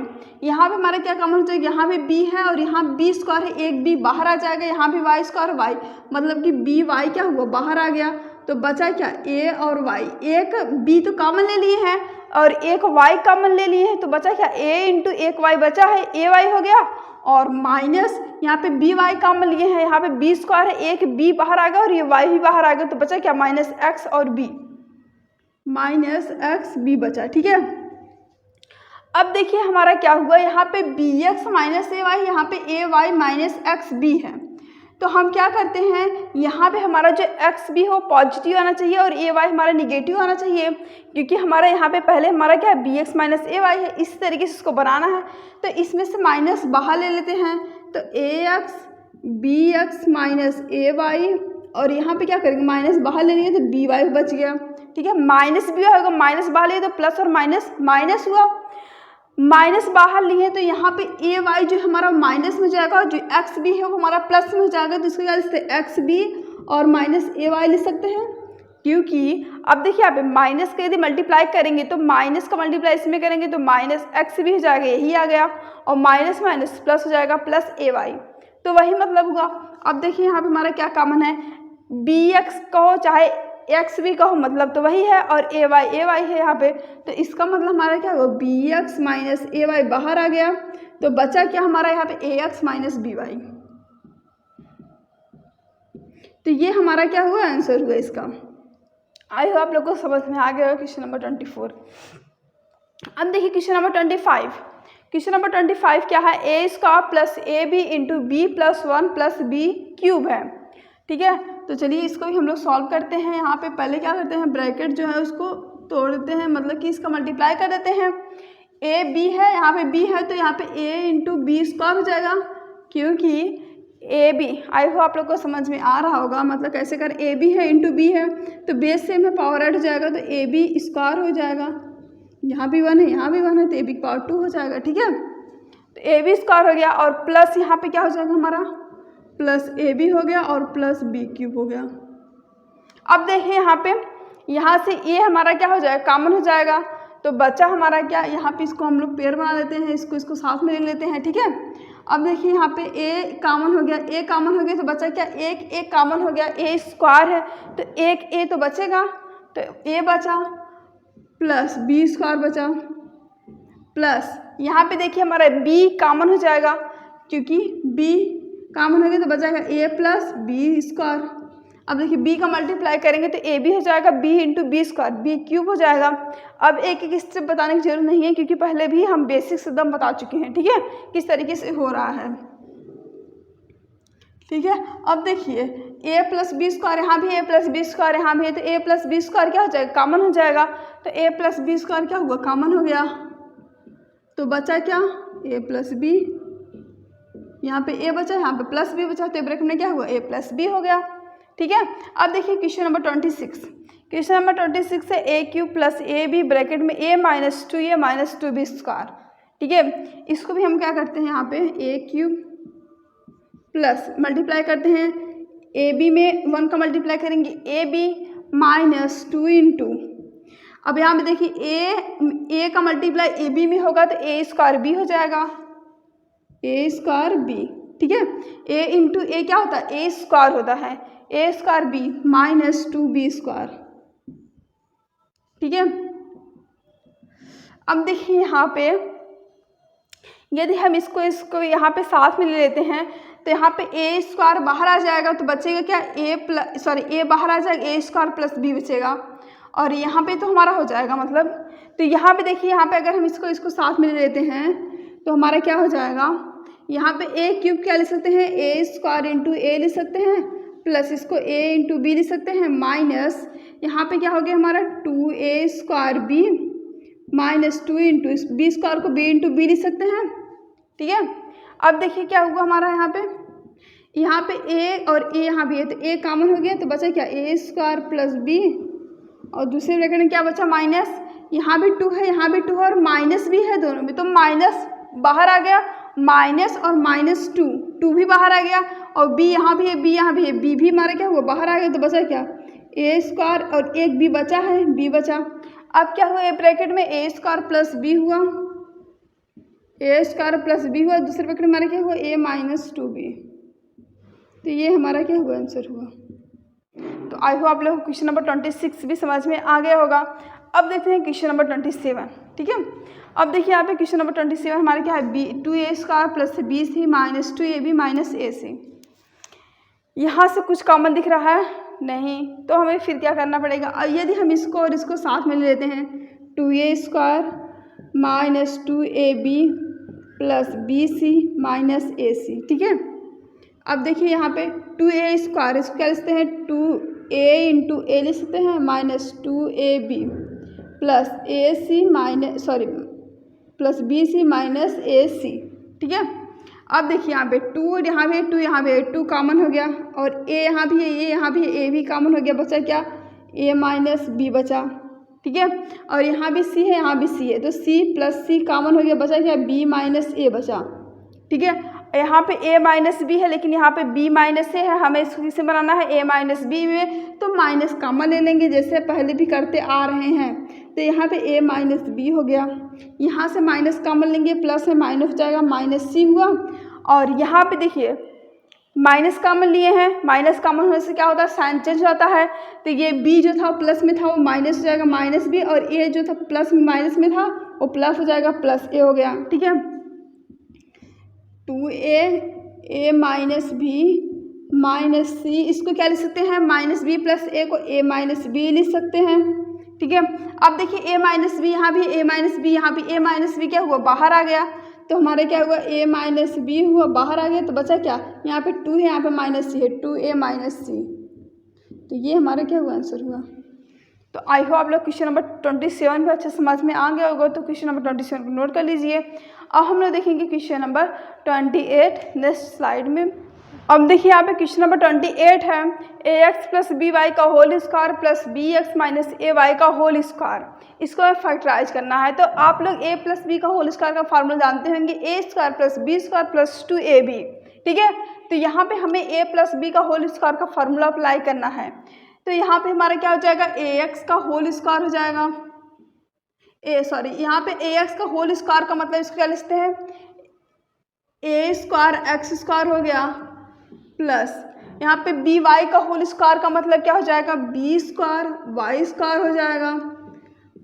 S1: हमारा क्या कॉमन हो जाएगा, यहाँ पे b है और यहाँ b² है, एक b बाहर आ जाएगा, यहाँ भी y² y, मतलब कि by क्या हुआ, बाहर आ गया। तो बचा क्या, a और y, एक b तो कॉमन ले लिए हैं और एक y कॉमन ले लिए हैं, तो बचा क्या, a × एक y बचा है, ay हो गया और माइनस यहाँ पे by कॉमन लिए हैं, यहाँ पे b² है, एक b बाहर आ गया और ये y भी बाहर आ गया, तो बचा क्या, -x और b, -x b बचा। ठीक है, अब देखिए हमारा क्या हुआ, यहाँ पे B x minus a Y, यहाँ पे ए वाई माइनस एक्स बी है। तो हम क्या करते हैं, यहाँ पे हमारा जो एक्स बी हो पॉजिटिव आना चाहिए और ए वाई हमारा निगेटिव आना चाहिए, क्योंकि हमारा यहाँ पे पहले हमारा क्या है B x minus a Y है। इस तरीके से इसको बनाना है, तो इसमें से माइनस बाहर ले लेते हैं, तो ए x B x minus a Y, और यहाँ पे क्या करेंगे माइनस बाहर ले लेंगे तो बी वाई बच गया। ठीक है, माइनस बी होगा, माइनस बाहर लिए तो प्लस और माइनस माइनस हुआ, माइनस बाहर लिए तो यहाँ पे ए वाई जो हमारा माइनस में जाएगा, जो एक्स बी है वो हमारा प्लस में हो जाएगा। तो इसको क्या लिख सकते हैं, एक्स बी और माइनस ए वाई लिख सकते हैं, क्योंकि अब देखिए यहाँ पे माइनस का यदि मल्टीप्लाई करेंगे तो माइनस का मल्टीप्लाई इसमें करेंगे तो माइनस एक्स बी हो जाएगा, यही आ गया, और माइनस माइनस प्लस हो जाएगा प्लस ए वाई, तो वही मतलब हुआ। अब देखिए यहाँ पे हमारा क्या कॉमन है, बी एक्स कहो चाहे एक्स भी कहो मतलब तो वही है, और ए वाई है यहाँ पे, तो इसका मतलब हमारा क्या होगा, B x minus a Y बाहर आ गया, तो बचा क्या हमारा यहाँ पे ए एक्स माइनस बी वाई। तो ये हमारा क्या हुआ, आंसर हुआ इसका। आई होप आप लोग को समझ में आ गया हो। Question number 24। अब देखिए क्वेश्चन नंबर 25। क्वेश्चन नंबर 25 क्या है, a square plus a b into b plus 1 plus b cube है। ठीक है, तो चलिए इसको भी हम लोग सॉल्व करते हैं। यहाँ पे पहले क्या करते हैं, ब्रैकेट जो है उसको तोड़ देते हैं, मतलब कि इसका मल्टीप्लाई कर देते हैं। ए बी है, यहाँ पे बी है, तो यहाँ पे ए इंटू बी स्क्वायर हो जाएगा, क्योंकि ए बी, आई होप आप लोग को समझ में आ रहा होगा, मतलब कैसे कर, ए बी है इंटू बी है तो बेस से में पावर ऐड हो जाएगा, तो ए बी स्क्वायर हो जाएगा, यहाँ भी 1 है यहाँ भी 1 है, तो ए बी पावर 2 हो जाएगा। ठीक है, तो ए बी स्क्वायर हो गया, और प्लस यहाँ पे क्या हो जाएगा हमारा, प्लस ए बी हो गया और प्लस बी क्यूब हो गया। अब देखिए यहाँ पे, यहाँ से ए हमारा क्या हो जाएगा, कॉमन हो जाएगा, तो बचा हमारा क्या, यहाँ पे इसको हम लोग पेयर बना लेते हैं, इसको साथ में ले लेते हैं। ठीक है, अब देखिए यहाँ पे ए कॉमन हो गया, ए कॉमन हो गया तो बचा क्या, एक कॉमन हो गया, ए स्क्वायर है तो एक ए तो बचेगा, तो ए बचा प्लस बी स्क्वायर बचा, प्लस यहाँ पे देखिए हमारा बी कॉमन हो जाएगा, क्योंकि बी कॉमन हो गया तो बचाएगा ए प्लस बी स्क्वायर। अब देखिए बी का मल्टीप्लाई करेंगे तो ए बी हो जाएगा b into b square, b cube हो जाएगा। अब एक एक स्टेप बताने की जरूरत नहीं है, क्योंकि पहले भी हम बेसिक्स एकदम बता चुके हैं। ठीक है, किस तरीके से हो रहा है। ठीक है, अब देखिए ए प्लस बी स्क्वायर, यहाँ भी ए प्लस बी स्क्वायर यहाँ भी है, तो ए प्लस बी स्क्वायर क्या हो जाएगा, कॉमन हो जाएगा, तो ए प्लस बी स्क्वायर क्या हुआ, कॉमन हो गया, तो बचा क्या, ए प्लस बी, यहाँ पे ए बचा, यहाँ पे प्लस बी बचा, तो ब्रैकेट में क्या हुआ, ए प्लस बी हो गया। ठीक है, अब देखिए क्वेश्चन नंबर 26। क्वेश्चन नंबर 26 है a cube plus a b bracket में a minus 2a minus 2b square. ठीक है, इसको भी हम क्या करते हैं, यहाँ पे ए क्यूब प्लस मल्टीप्लाई करते हैं, ए बी में 1 का मल्टीप्लाई करेंगे, ए बी माइनस 2 इंटू, अब यहाँ पे देखिए ए का मल्टीप्लाई ए बी में होगा तो ए स्क्वायर बी हो जाएगा, ए स्क्वायर बी। ठीक है, ए इंटू ए क्या होता है, ए स्क्वायर होता है, a square b minus 2b square. ठीक है, अब देखिए यहाँ पे यदि हम इसको यहाँ पे साथ में ले लेते हैं तो यहाँ पे ए स्क्वायर बाहर आ जाएगा, तो बचेगा क्या, ए बाहर आ जाएगा, ए स्क्वायर प्लस बी बचेगा, और यहाँ पे तो हमारा हो जाएगा मतलब, तो यहाँ पे देखिए यहाँ पे अगर हम इसको साथ में ले लेते हैं तो हमारा क्या हो जाएगा, यहाँ पे ए क्यूब क्या लिख सकते हैं, ए स्क्वायर इंटू ए लिख सकते हैं, प्लस इसको ए इंटू बी लिख सकते हैं, माइनस यहाँ पे क्या हो गया हमारा 2a square b minus 2 into b square को बी इंटू बी लिख सकते हैं। ठीक है, अब देखिए क्या हुआ हमारा, यहाँ पे ए और ए यहाँ भी है, तो ए कॉमन हो गया, तो बचा क्या, ए स्क्वायर प्लस बी, और दूसरे ब्रैकेट में क्या बचा, माइनस, यहाँ भी 2 है यहाँ भी 2 है, और माइनस भी है दोनों में, तो माइनस बाहर आ गया, माइनस और माइनस 2 भी बाहर आ गया, और बी यहाँ भी है बी यहाँ भी है, बी भी हमारा क्या हुआ, बाहर आ गया, तो बचा क्या, ए स्क्वायर और एक बी बचा है, बी बचा। अब क्या हुआ, ए ब्रैकेट में ए स्क्वायर प्लस बी हुआ, ए स्क्वायर प्लस बी हुआ, दूसरे ब्रैकेट में हमारा क्या हुआ, ए माइनस 2b, तो ये हमारा क्या हुआ, आंसर हुआ। तो आई होप आप लोग को क्वेश्चन नंबर 26 भी समझ में आ गया होगा। अब देखते हैं क्वेश्चन नंबर 27। ठीक है, अब देखिए यहाँ पे क्वेश्चन नंबर 27 हमारे क्या है, b 2a square plus b c minus 2ab minus a c. यहाँ से कुछ कॉमन दिख रहा है नहीं, तो हमें फिर क्या करना पड़ेगा, यदि हम इसको और इसको साथ में ले लेते हैं, 2a square -2ab plus BC minus AC, ठीक है। अब देखिए यहाँ पे 2a स्क्वायर, इसको क्या लिखते हैं 2a इंटू ए लिख सकते हैं -2ab plus plus BC minus AC, ठीक है। अब देखिए यहाँ पे 2 यहाँ पे 2 यहाँ पे 2 कॉमन हो गया और a यहाँ भी है, ये यहाँ भी है, a भी कॉमन हो गया, बचा क्या a माइनस b बचा, ठीक है। और यहाँ भी c है, यहाँ भी c है, तो c प्लस c कॉमन हो गया, बचा क्या b माइनस a बचा, ठीक है। यहाँ पे a माइनस बी है लेकिन यहाँ पे b माइनस ए है, हमें इसको किसे बनाना है a माइनस बी में, तो माइनस कॉमन ले लेंगे जैसे पहले भी करते आ रहे हैं। तो यहाँ पे a माइनस बी हो गया, यहाँ से माइनस कॉमन लेंगे, प्लस में माइनस हो जाएगा, माइनस c हुआ। और यहाँ पे देखिए माइनस कॉमन लिए हैं, माइनस कॉमन होने से क्या होता है साइन चेंज हो जाता है, तो ये b जो था वो प्लस में था वो माइनस हो जाएगा माइनस b, और a जो था प्लस में माइनस में था वो प्लस हो जाएगा प्लस a हो गया, ठीक है। 2a माइनस बी माइनस सी, इसको क्या लिख सकते हैं माइनस बी प्लस ए को a माइनस बी लिख सकते हैं, ठीक है। अब देखिए a माइनस बी यहाँ भी a माइनस बी, यहाँ भी a माइनस बी क्या हुआ बाहर आ गया, तो हमारे क्या हुआ a माइनस बी हुआ बाहर आ गया, तो बचा क्या यहाँ पे 2 है, यहाँ पे माइनस सी है, 2a माइनस सी, तो ये हमारा क्या हुआ आंसर हुआ। तो आई होप आप लोग क्वेश्चन नंबर 27 भी अच्छे समझ में आ गया होगा, तो क्वेश्चन नंबर 27 को नोट कर लीजिए। अब हम लोग देखेंगे क्वेश्चन नंबर 28 नेक्स्ट स्लाइड में। अब देखिए यहाँ पे क्वेश्चन नंबर 28 है ax प्लस बी वाई का whole square plus bx minus a y का होल स्क्वायर, इसको हमें फैक्टराइज करना है। तो आप लोग a प्लस बी का होल स्क्वायर का फार्मूला जानते होंगे, a square plus b square plus 2ab, ठीक है। तो यहाँ पे हमें a प्लस बी का होल स्क्वायर का फार्मूला अप्लाई करना है, तो यहाँ पे हमारा क्या हो जाएगा ax का होल स्क्वायर हो जाएगा, यहाँ पे ax का होल स्क्वायर का मतलब इसको क्या लिखते हैं a स्क्वायर एक्स स्क्वायर हो गया, प्लस यहाँ पे बी वाई का होल स्क्वायर का मतलब क्या हो जाएगा बी स्क्वायर वाई स्क्वायर हो जाएगा,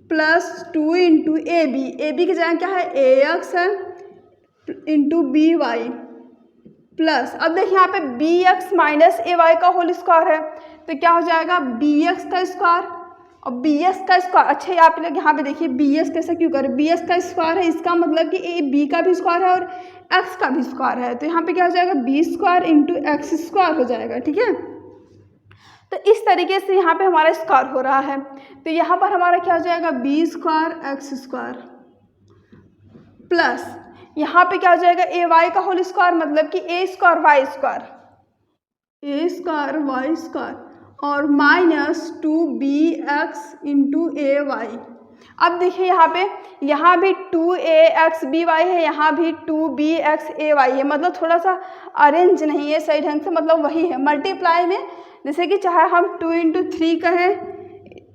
S1: प्लस 2 इंटू ए बी की जगह क्या है ax है इंटू बी वाई, प्लस अब देखिए यहाँ पे bx माइनस ए वाई का होल स्क्वायर है, तो क्या हो जाएगा bx का स्क्वायर और bs का स्क्वायर। अच्छा आप लोग यहाँ पे देखिए bs कैसे क्यों करें, bs का स्क्वायर है, इसका मतलब कि a b का भी स्क्वायर है और x का भी स्क्वायर है, तो यहाँ पे क्या हो जाएगा b square into x square हो जाएगा, ठीक है। तो इस तरीके से यहाँ पे हमारा स्क्वायर हो रहा है, तो यहाँ पर हमारा क्या हो जाएगा b square x square, plus यहाँ पे क्या हो जाएगा ए वाई का होल स्क्वायर मतलब कि a स्क्वायर वाई स्क्वायर और माइनस 2bx इंटू ए वाई। अब देखिए यहाँ भी 2ax by है, यहाँ भी 2bx ay है, मतलब थोड़ा सा अरेंज नहीं है सही ढंग से, मतलब वही है मल्टीप्लाई में, जैसे कि चाहे हम 2 इंटू 3 कहें,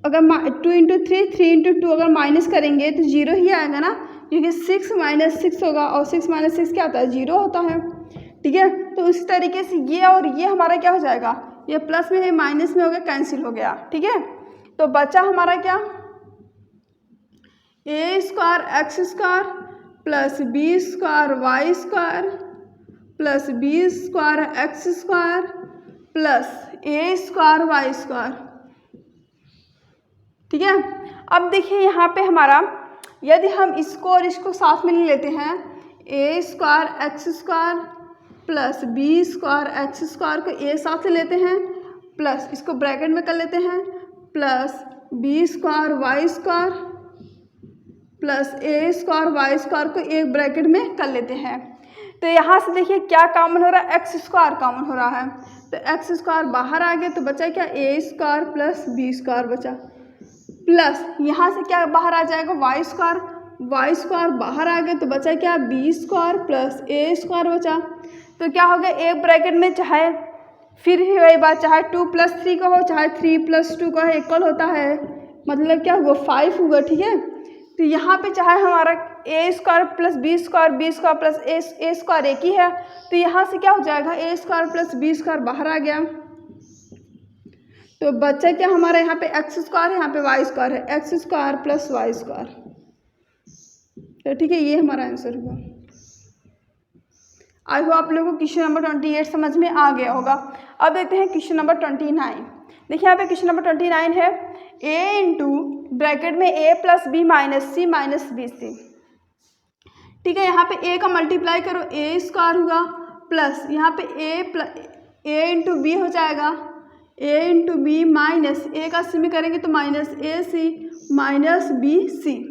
S1: अगर 2 इंटू 3 इंटू 2 अगर माइनस करेंगे तो 0 ही आएगा ना, क्योंकि 6 माइनस 6 होगा और 6 माइनस 6 क्या होता है 0 होता है, ठीक है। तो इस तरीके से ये और ये हमारा क्या हो जाएगा, ये प्लस में है माइनस में हो गया, कैंसिल हो गया, ठीक है। तो बचा हमारा क्या a square x square plus b square y square plus b square x square plus a square y square, ठीक है। अब देखिए यहाँ पे हमारा यदि हम इसको और इसको साथ में ले लेते हैं, a square x square plus b square x square को a साथ ले लेते हैं, प्लस इसको ब्रैकेट में कर लेते हैं, plus b square y square plus a square y square को एक ब्रैकेट में कर लेते हैं। तो यहाँ से देखिए क्या कॉमन हो रहा है, एक्स स्क्वायर कॉमन हो रहा है, तो एक्स स्क्वायर बाहर आ गया, तो बचा क्या ए स्क्वायर प्लस बी स्क्वायर बचा, प्लस यहाँ से क्या बाहर आ जाएगा वाई स्क्वायर बाहर आ गया, तो बचा क्या B square plus a square बचा। तो क्या हो गया एक ब्रैकेट में चाहे फिर ही वही बात, चाहे 2 प्लस 3 का हो चाहे 3 प्लस 2 का हो, इक्वल होता है, मतलब क्या हुआ 5 हुआ, ठीक है। तो यहाँ पे चाहे हमारा a square plus b square plus a square एक ही है, तो यहाँ से क्या हो जाएगा a square plus b square बाहर आ गया, तो बच्चा क्या हमारा यहाँ पे एक्स स्क्वायर है, यहाँ पे वाई स्क्वायर है, x square plus y square, तो ठीक है ये हमारा आंसर हुआ। आई होप आप लोगों को क्वेश्चन नंबर 28 समझ में आ गया होगा। अब देखते हैं क्वेश्चन नंबर 29। देखिए यहाँ पे क्वेश्चन नंबर 29 है a इंटू ब्रैकेट में a plus b minus c minus b c, ठीक है। यहाँ पे ए का मल्टीप्लाई करो, ए स्क्वायर हुआ प्लस यहाँ पे ए इंटू बी हो जाएगा, ए इंटू बी माइनस ए का सी में करेंगे तो minus a C minus b सी।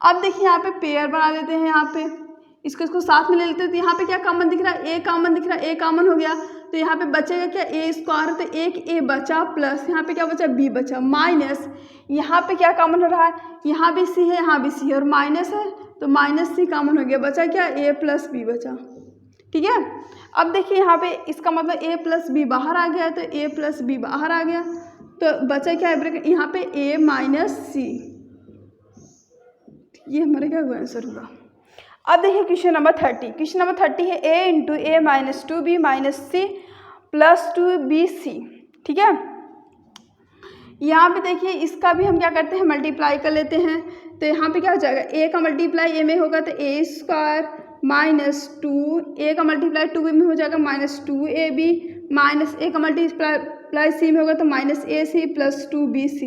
S1: अब देखिए यहाँ पे पेयर बना देते हैं, यहाँ पे इसको साथ में ले लेते हैं। तो यहाँ पे क्या कॉमन दिख रहा है, ए कॉमन दिख रहा है, ए कॉमन हो गया तो यहाँ पे बचेगा क्या, ए स्क्वायर, तो एक ए बचा प्लस यहाँ पे क्या बचा, बी बचा माइनस यहाँ पे क्या कॉमन हो रहा है, यहाँ भी सी है यहाँ भी सी है और माइनस है तो माइनस सी कॉमन हो गया, बचा क्या, ए प्लस बी बचा। ठीक है। अब देखिए यहाँ पे इसका मतलब ए प्लस बी बाहर आ गया, तो ए प्लस बी बाहर आ गया तो बचा क्या है ब्रैकेट, यहाँ पे ए माइनस सी, ये हमारे क्या हुआ आंसर हुआ। अब देखिए क्वेश्चन नंबर 30। क्वेश्चन नंबर 30 है a into a minus 2b minus c plus 2bc। ठीक है। यहाँ पे देखिए इसका भी हम क्या करते हैं, मल्टीप्लाई कर लेते हैं। तो यहाँ पे क्या हो जाएगा, ए का मल्टीप्लाई ए में होगा तो ए स्क्वायर माइनस 2, ए का मल्टीप्लाई 2b में हो जाएगा माइनस 2ab माइनस ए का मल्टीप्लाई सी में होगा तो minus a C plus 2bc।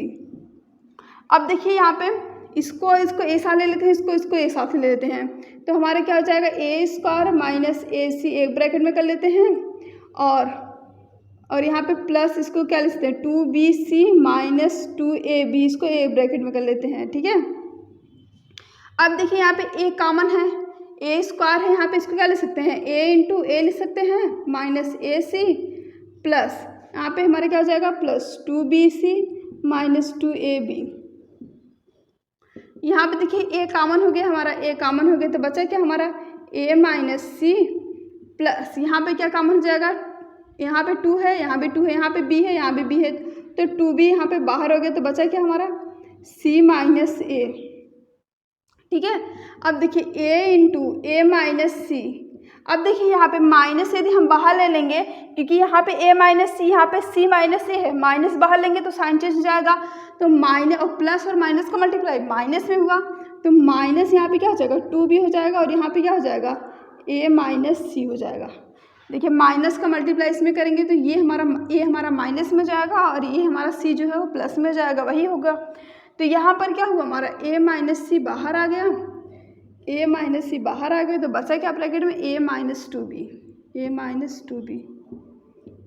S1: अब देखिए यहाँ पे इसको ए साथ ले लेते हैं, इसको ए साथ ले लेते हैं तो हमारा क्या हो जाएगा, ए स्क्वायर माइनस ए सी एक ब्रैकेट में कर लेते हैं और यहाँ पे प्लस इसको क्या लिखते हैं 2bc माइनस 2ab, इसको ए ब्रैकेट में कर लेते हैं। ठीक है। अब देखिए यहाँ पे ए कॉमन है, ए स्क्वायर है, यहाँ पे इसको क्या लिख सकते हैं, ए इंटू ए लिख सकते हैं माइनस ए सी प्लस यहाँ पे हमारा क्या हो जाएगा प्लस 2bc माइनस 2ab। यहाँ पे देखिए ए कॉमन हो गया, हमारा ए कॉमन हो गया तो बचा क्या हमारा ए माइनस सी प्लस यहाँ पे क्या कॉमन हो जाएगा, यहाँ पे 2 है यहाँ भी 2 है यहाँ पे b है यहाँ भी b है तो 2b यहाँ पे बाहर हो गया तो बचा क्या हमारा c माइनस ए। ठीक है। अब देखिए a इंटू ए माइनस सी। अब देखिए यहाँ पे माइनस यदि हम बाहर ले लेंगे क्योंकि यहाँ पे a माइनस सी यहाँ पे c माइनस ए है, माइनस बाहर लेंगे तो साइन चेंज हो जाएगा तो माइनस और प्लस और माइनस का मल्टीप्लाई माइनस में हुआ तो माइनस यहाँ पे क्या हो जाएगा 2b हो जाएगा और यहाँ पे क्या हो जाएगा a माइनस सी हो जाएगा। देखिए माइनस का मल्टीप्लाई इसमें करेंगे तो ये हमारा माइनस में जाएगा और ये हमारा c जो है वो प्लस में जाएगा, वही होगा। तो यहाँ पर क्या हुआ हमारा a माइनस सी बाहर आ गया, a माइनस सी बाहर आ गया तो बचा क्या ब्रैकेट में a माइनस 2b,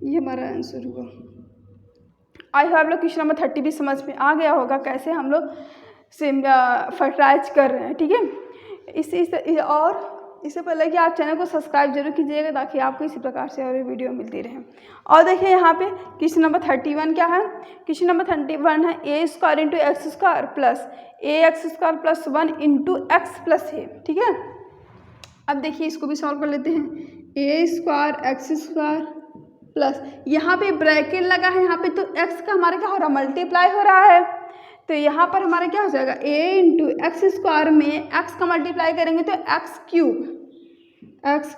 S1: ये हमारा आंसर हुआ। आई होप आप लोग क्वेश्चन नंबर 30 भी समझ में आ गया होगा कैसे हम लोग फैक्टराइज कर रहे हैं। ठीक है। और इससे पहले कि आप चैनल को सब्सक्राइब जरूर कीजिएगा ताकि आपको इसी प्रकार से और वीडियो मिलती रहे। और देखिए यहाँ पे क्वेश्चन नंबर 31 क्या है, क्वेश्चन नंबर 31 है a square into x square plus a x square plus 1 into x plus a. ठीक है। अब देखिए इसको भी सॉल्व कर लेते हैं, ए स्क्वायर एक्स स्क्वायर प्लस यहाँ पे ब्रैकेट लगा है, यहाँ पे तो एक्स का हमारा क्या हो रहा है मल्टीप्लाई हो रहा है तो यहाँ पर हमारा क्या हो जाएगा a इंटू एक्स स्क्वायर में एक्स का मल्टीप्लाई करेंगे तो x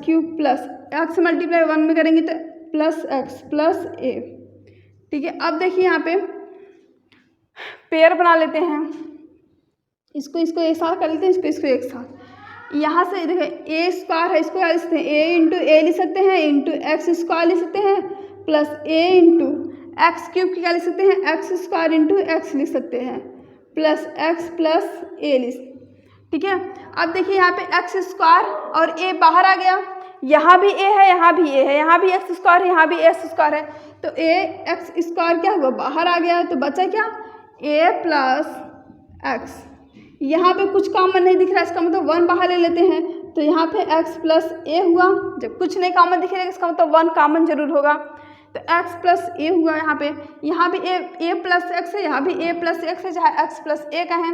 S1: cube plus x multiply 1 में करेंगे तो प्लस एक्स प्लस ए। ठीक है। अब देखिए यहाँ पे पेयर बना लेते हैं, इसको एक साथ कर लेते हैं, इसको एक साथ। यहाँ से देखिए ए स्क्वायर है, इसको क्या लिख सकते हैं ए इंटू ए लिख सकते हैं इंटू एक्स स्क्वायर लिख सकते हैं प्लस ए इंटू एक्स क्यूब की क्या लिख सकते हैं एक्स स्क्वायर इंटू एक्स लिख सकते हैं प्लस एक्स प्लस ए लिख। ठीक है। अब देखिए यहाँ पे एक्स स्क्वायर और ए बाहर आ गया, यहाँ भी ए है यहाँ भी ए है, यहाँ भी एक्स स्क्वायर है यहाँ भी एक्स स्क्वायर है तो ए एक्स स्क्वायर क्या हुआ बाहर आ गया तो बचा क्या ए प्लस एक्स। यहाँ पे कुछ कॉमन नहीं दिख रहा, इसका मतलब 1 बाहर ले लेते हैं तो यहाँ पे x प्लस ए हुआ। जब कुछ नहीं कॉमन दिखेगा इसका मतलब 1 कॉमन जरूर होगा तो x प्लस ए हुआ। यहाँ पे ए प्लस एक्स है, यहाँ भी ए प्लस एक्स है, चाहे x प्लस ए का है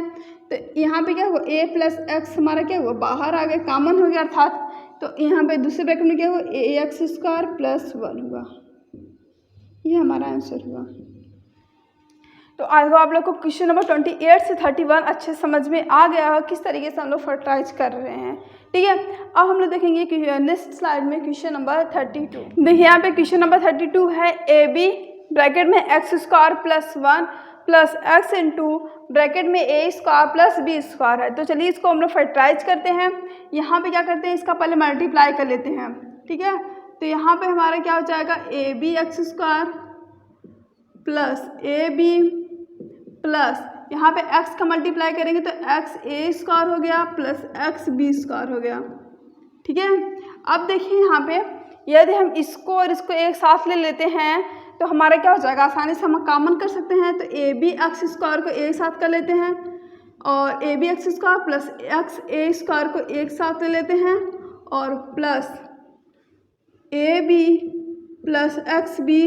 S1: तो यहाँ पे क्या हुआ ए प्लस एक्स हमारा क्या हुआ बाहर आ गया, कॉमन हो गया अर्थात। तो यहाँ पे दूसरे ब्रैकेट में क्या हुआ ए एक्स स्क्वायर प्लस 1 हुआ, ये हमारा आंसर हुआ। तो आई होप आप लोग को क्वेश्चन नंबर 28 से 31 अच्छे समझ में आ गया हो किस तरीके से हम लोग फैक्टराइज कर रहे हैं। ठीक है। अब हम लोग देखेंगे कि नेक्स्ट स्लाइड में क्वेश्चन नंबर 32। देखिए यहाँ पे क्वेश्चन नंबर 32 है ए बी ब्रैकेट में x square plus 1 plus x into bracket में ए स्क्वायर प्लस बी स्क्वायर है। तो चलिए इसको हम लोग फैक्टराइज करते हैं। यहाँ पे क्या करते हैं इसका पहले मल्टीप्लाई कर लेते हैं। ठीक है। तो यहाँ पे हमारा क्या हो जाएगा a b x square plus a b plus यहाँ पे x का मल्टीप्लाई करेंगे तो एक्स ए स्क्वायर हो गया प्लस एक्स बी स्क्वायर हो गया। ठीक है, अब देखिए यहाँ पे यदि हम इसको और इसको एक साथ ले लेते हैं तो हमारा क्या हो जाएगा, आसानी से हम कॉमन कर सकते हैं। तो ए बी एक्स स्क्वायर को एक साथ कर लेते हैं और a b x square plus x a square को एक साथ ले लेते हैं और प्लस a b plus x b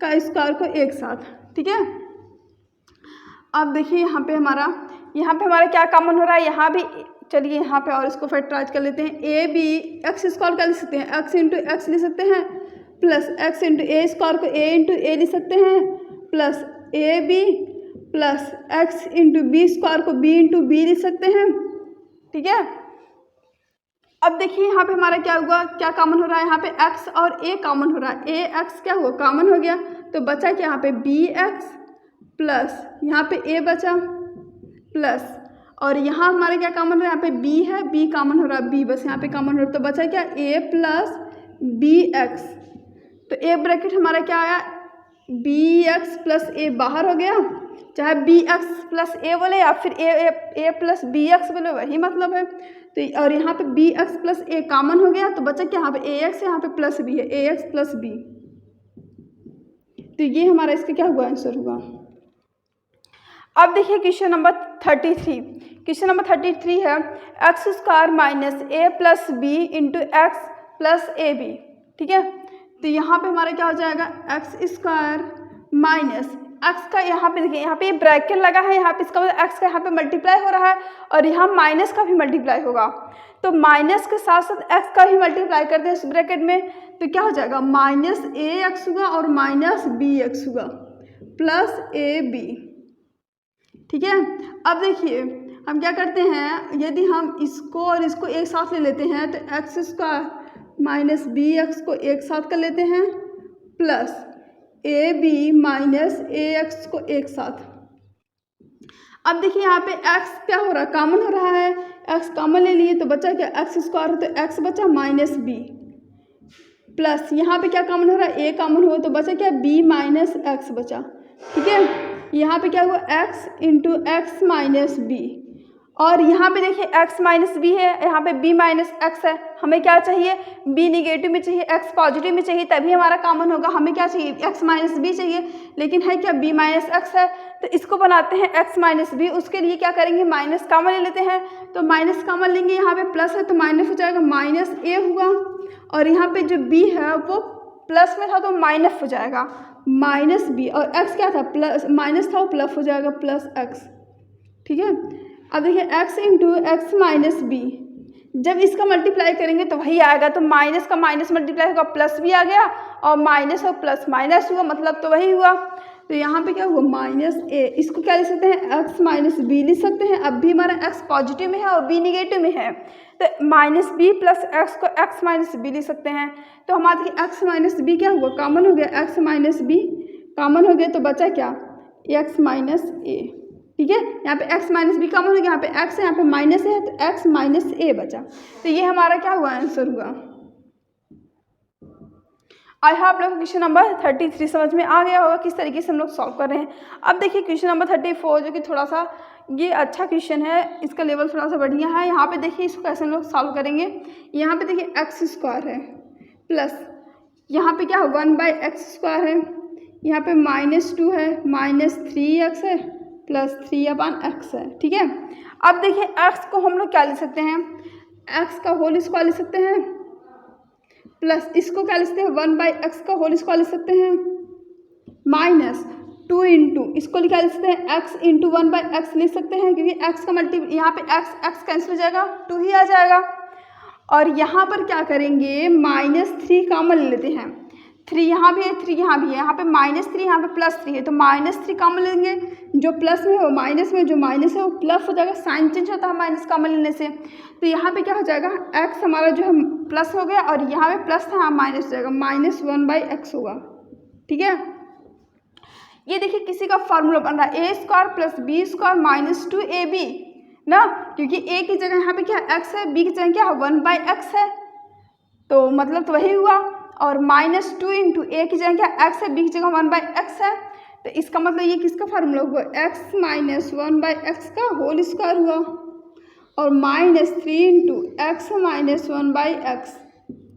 S1: का स्क्वायर को एक साथ। ठीक है, अब देखिए यहाँ पे हमारा क्या कॉमन हो रहा है, यहाँ भी चलिए यहाँ पे और इसको फैक्टराइज कर लेते हैं। ए बी एक्स स्क्वायर का लिख सकते हैं, एक्स इंटू एक्स लिख सकते हैं plus x into a square को ए इंटू ए लिख सकते हैं plus a b plus x into b square को बी इंटू बी लिख सकते हैं। ठीक है, अब देखिए यहाँ पे हमारा क्या हुआ, क्या कॉमन हो रहा है, यहाँ पे x और a कॉमन हो रहा है। ए एक्स क्या हुआ, कॉमन हो गया, तो बचा क्या यहाँ पे बी एक्स प्लस यहाँ पे a बचा प्लस और यहाँ हमारे क्या कॉमन हो रहा है, यहाँ पे b है, b कॉमन हो रहा है, b बस यहाँ पे कॉमन हो रहा है, तो बचा क्या a प्लस बी एक्स। तो a ब्रैकेट हमारा क्या आया, बी एक्स प्लस a बाहर हो गया, चाहे बी एक्स प्लस ए बोले या फिर ए प्लस बी एक्स बोले वही मतलब है। तो और यहाँ पे बी एक्स प्लस ए कॉमन हो गया, तो बचा क्या यहाँ पे ए एक्स, यहाँ पे प्लस बी है, ए एक्स प्लस बी। तो ये हमारा इसका क्या हुआ, आंसर हुआ। अब देखिए क्वेश्चन नंबर 33। क्वेश्चन नंबर 33 है x square minus a plus b into x plus a b. ठीक है, तो यहाँ पे हमारा क्या हो जाएगा, एक्स स्क्वायर माइनस एक्स का, यहाँ पे देखिए यहाँ पे ब्रैकेट लगा है, यहाँ पे इसका मतलब एक्स का यहाँ पे मल्टीप्लाई हो रहा है और यहाँ माइनस का भी मल्टीप्लाई होगा, तो माइनस के साथ साथ एक्स का भी मल्टीप्लाई करते हैं इस ब्रैकेट में, तो क्या हो जाएगा माइनस ए एक्स होगा और माइनस बी एक्स होगा प्लस ए बी। ठीक है, अब देखिए हम क्या करते हैं, यदि हम इसको और इसको एक साथ ले लेते हैं तो x square minus b x को एक साथ कर लेते हैं plus a b minus a x को एक साथ। अब देखिए यहाँ पे x क्या हो रहा है, कॉमन हो रहा है, x कॉमन ले लिए तो बचा क्या, एक्स स्क्वायर, तो x बचा माइनस बी प्लस यहाँ पे क्या कॉमन हो रहा है, a कॉमन हुआ तो बचा क्या, b माइनस एक्स बचा। ठीक है, यहाँ पे क्या हुआ, x into x minus b और यहाँ पे देखिए x माइनस बी है, यहाँ पे b माइनस एक्स है। हमें क्या चाहिए, b निगेटिव में चाहिए, x पॉजिटिव में चाहिए, तभी हमारा कॉमन होगा। हमें क्या चाहिए, x माइनस बी चाहिए, लेकिन है क्या, b माइनस एक्स है, तो इसको बनाते हैं x माइनस बी। उसके लिए क्या करेंगे, माइनस कॉमन ले लेते हैं, तो माइनस कॉमन लेंगे, यहाँ पे प्लस है तो माइनस हो जाएगा, माइनस ए हुआ और यहाँ पे जो b है वो प्लस में था तो माइनस हो जाएगा माइनस बी और x क्या था, प्लस माइनस था वो प्लस हो जाएगा प्लस x। ठीक है, अब देखिए x into x minus b, जब इसका मल्टीप्लाई करेंगे तो वही आएगा, तो माइनस का माइनस मल्टीप्लाई होगा, प्लस भी आ गया और माइनस और प्लस माइनस हुआ, मतलब तो वही हुआ। तो यहाँ पे क्या हुआ, माइनस ए, इसको क्या लिख सकते हैं, एक्स माइनस बी लिख सकते हैं। अब भी हमारा एक्स पॉजिटिव में है और बी निगेटिव में है, तो माइनस बी प्लस एक्स को एक्स माइनस बी लिख सकते हैं। तो हमारा देखिए एक्स माइनस बी क्या हुआ, कॉमन हो गया, एक्स माइनस बी कॉमन हो गया, तो बचा क्या, एक्स माइनस ए। ठीक है, यहाँ पे x माइनस बी कॉमन हो गया, यहाँ पे x है, यहाँ पे माइनस है, तो x माइनस ए बचा। तो ये हमारा क्या हुआ, आंसर हुआ। आई होप आप लोग क्वेश्चन नंबर 33 समझ में आ गया होगा किस तरीके से हम लोग सॉल्व कर रहे हैं। अब देखिए क्वेश्चन नंबर 34 जो कि थोड़ा सा ये अच्छा क्वेश्चन है, इसका लेवल थोड़ा सा बढ़िया है। यहाँ पे देखिए इसको कैसे हम लोग सॉल्व करेंगे। यहाँ पे देखिए एक्स स्क्वायर है प्लस यहाँ पे क्या है 1/x स्क्वायर है, यहाँ पे -2 है, -3x है प्लस 3/x है। ठीक है, अब देखिए x को हम लोग क्या लिख सकते हैं, x का होल स्क्वायर लिख सकते हैं प्लस इसको क्या लिख सकते हैं 1/x का होल स्क्वायर लिख सकते हैं -2 इंटू इसको क्या लिख सकते हैं x इंटू 1/x लिख सकते हैं, क्योंकि x का मल्टी यहाँ पे x कैंसिल हो जाएगा, 2 ही आ जाएगा। और यहाँ पर क्या करेंगे -3 कॉमन ले लेते हैं, 3 यहाँ भी है 3 यहाँ भी है, यहाँ पे -3 यहाँ पे +3 है, तो -3 कॉमन लेंगे, जो प्लस में है वो माइनस में, जो माइनस है वो प्लस हो जाएगा, साइन चेंज होता है माइनस कॉमन लेने से। तो यहाँ पे क्या हो जाएगा x हमारा जो है प्लस हो गया और यहाँ पे प्लस था, यहाँ माइनस हो जाएगा, -1/x होगा। ठीक है, ये देखिए किसी का फार्मूला बन रहा है a² + b² -2ab ना, क्योंकि a की जगह यहाँ पे क्या x है, b की जगह क्या है 1/x है, तो मतलब तो वही हुआ। और -2 इंटू a की जगह क्या x है, b की जगह 1/x है, तो इसका मतलब ये किसका फार्मूला हुआ, एक्स माइनस 1/x का होल स्क्वायर हुआ और -3 इंटू एक्स माइनस 1/x।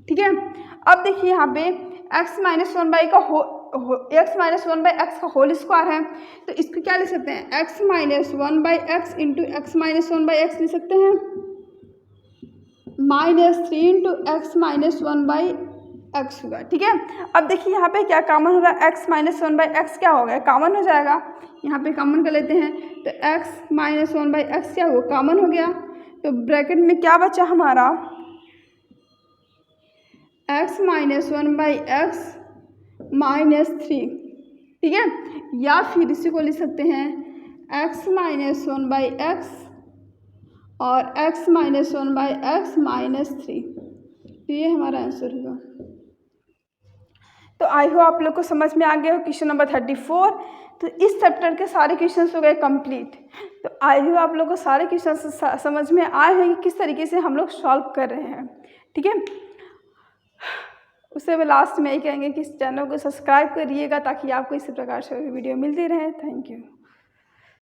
S1: ठीक है, अब देखिए यहाँ पे x माइनस 1/x का होल स्क्वायर है, तो इसको क्या लिख सकते हैं, x minus 1/x into x minus 1/x लिख सकते हैं, -3 इंटू एक्स माइनस 1/x होगा। ठीक है, अब देखिए यहाँ पे क्या कॉमन हो रहा है, x माइनस 1/x क्या हो गया, कॉमन हो जाएगा, यहाँ पे कॉमन कर लेते हैं, तो x माइनस 1/x क्या हुआ, कॉमन हो गया, तो ब्रैकेट में क्या बचा हमारा, x माइनस 1/x -3। ठीक है, या फिर इसी को लिख सकते हैं x माइनस 1/x और x माइनस 1/x -3। तो ये हमारा आंसर होगा। तो आई होप आप लोग को समझ में आ गया हो क्वेश्चन नंबर 34। तो इस चैप्टर के सारे क्वेश्चन हो गए कंप्लीट। तो आई होप आप लोग को सारे क्वेश्चन समझ में आए हैं कि किस तरीके से हम लोग सॉल्व कर रहे हैं। ठीक है, उससे वे लास्ट में यही कहेंगे कि इस चैनल को सब्सक्राइब करिएगा ताकि आपको इसी प्रकार से वीडियो मिलती रहे। Thank you.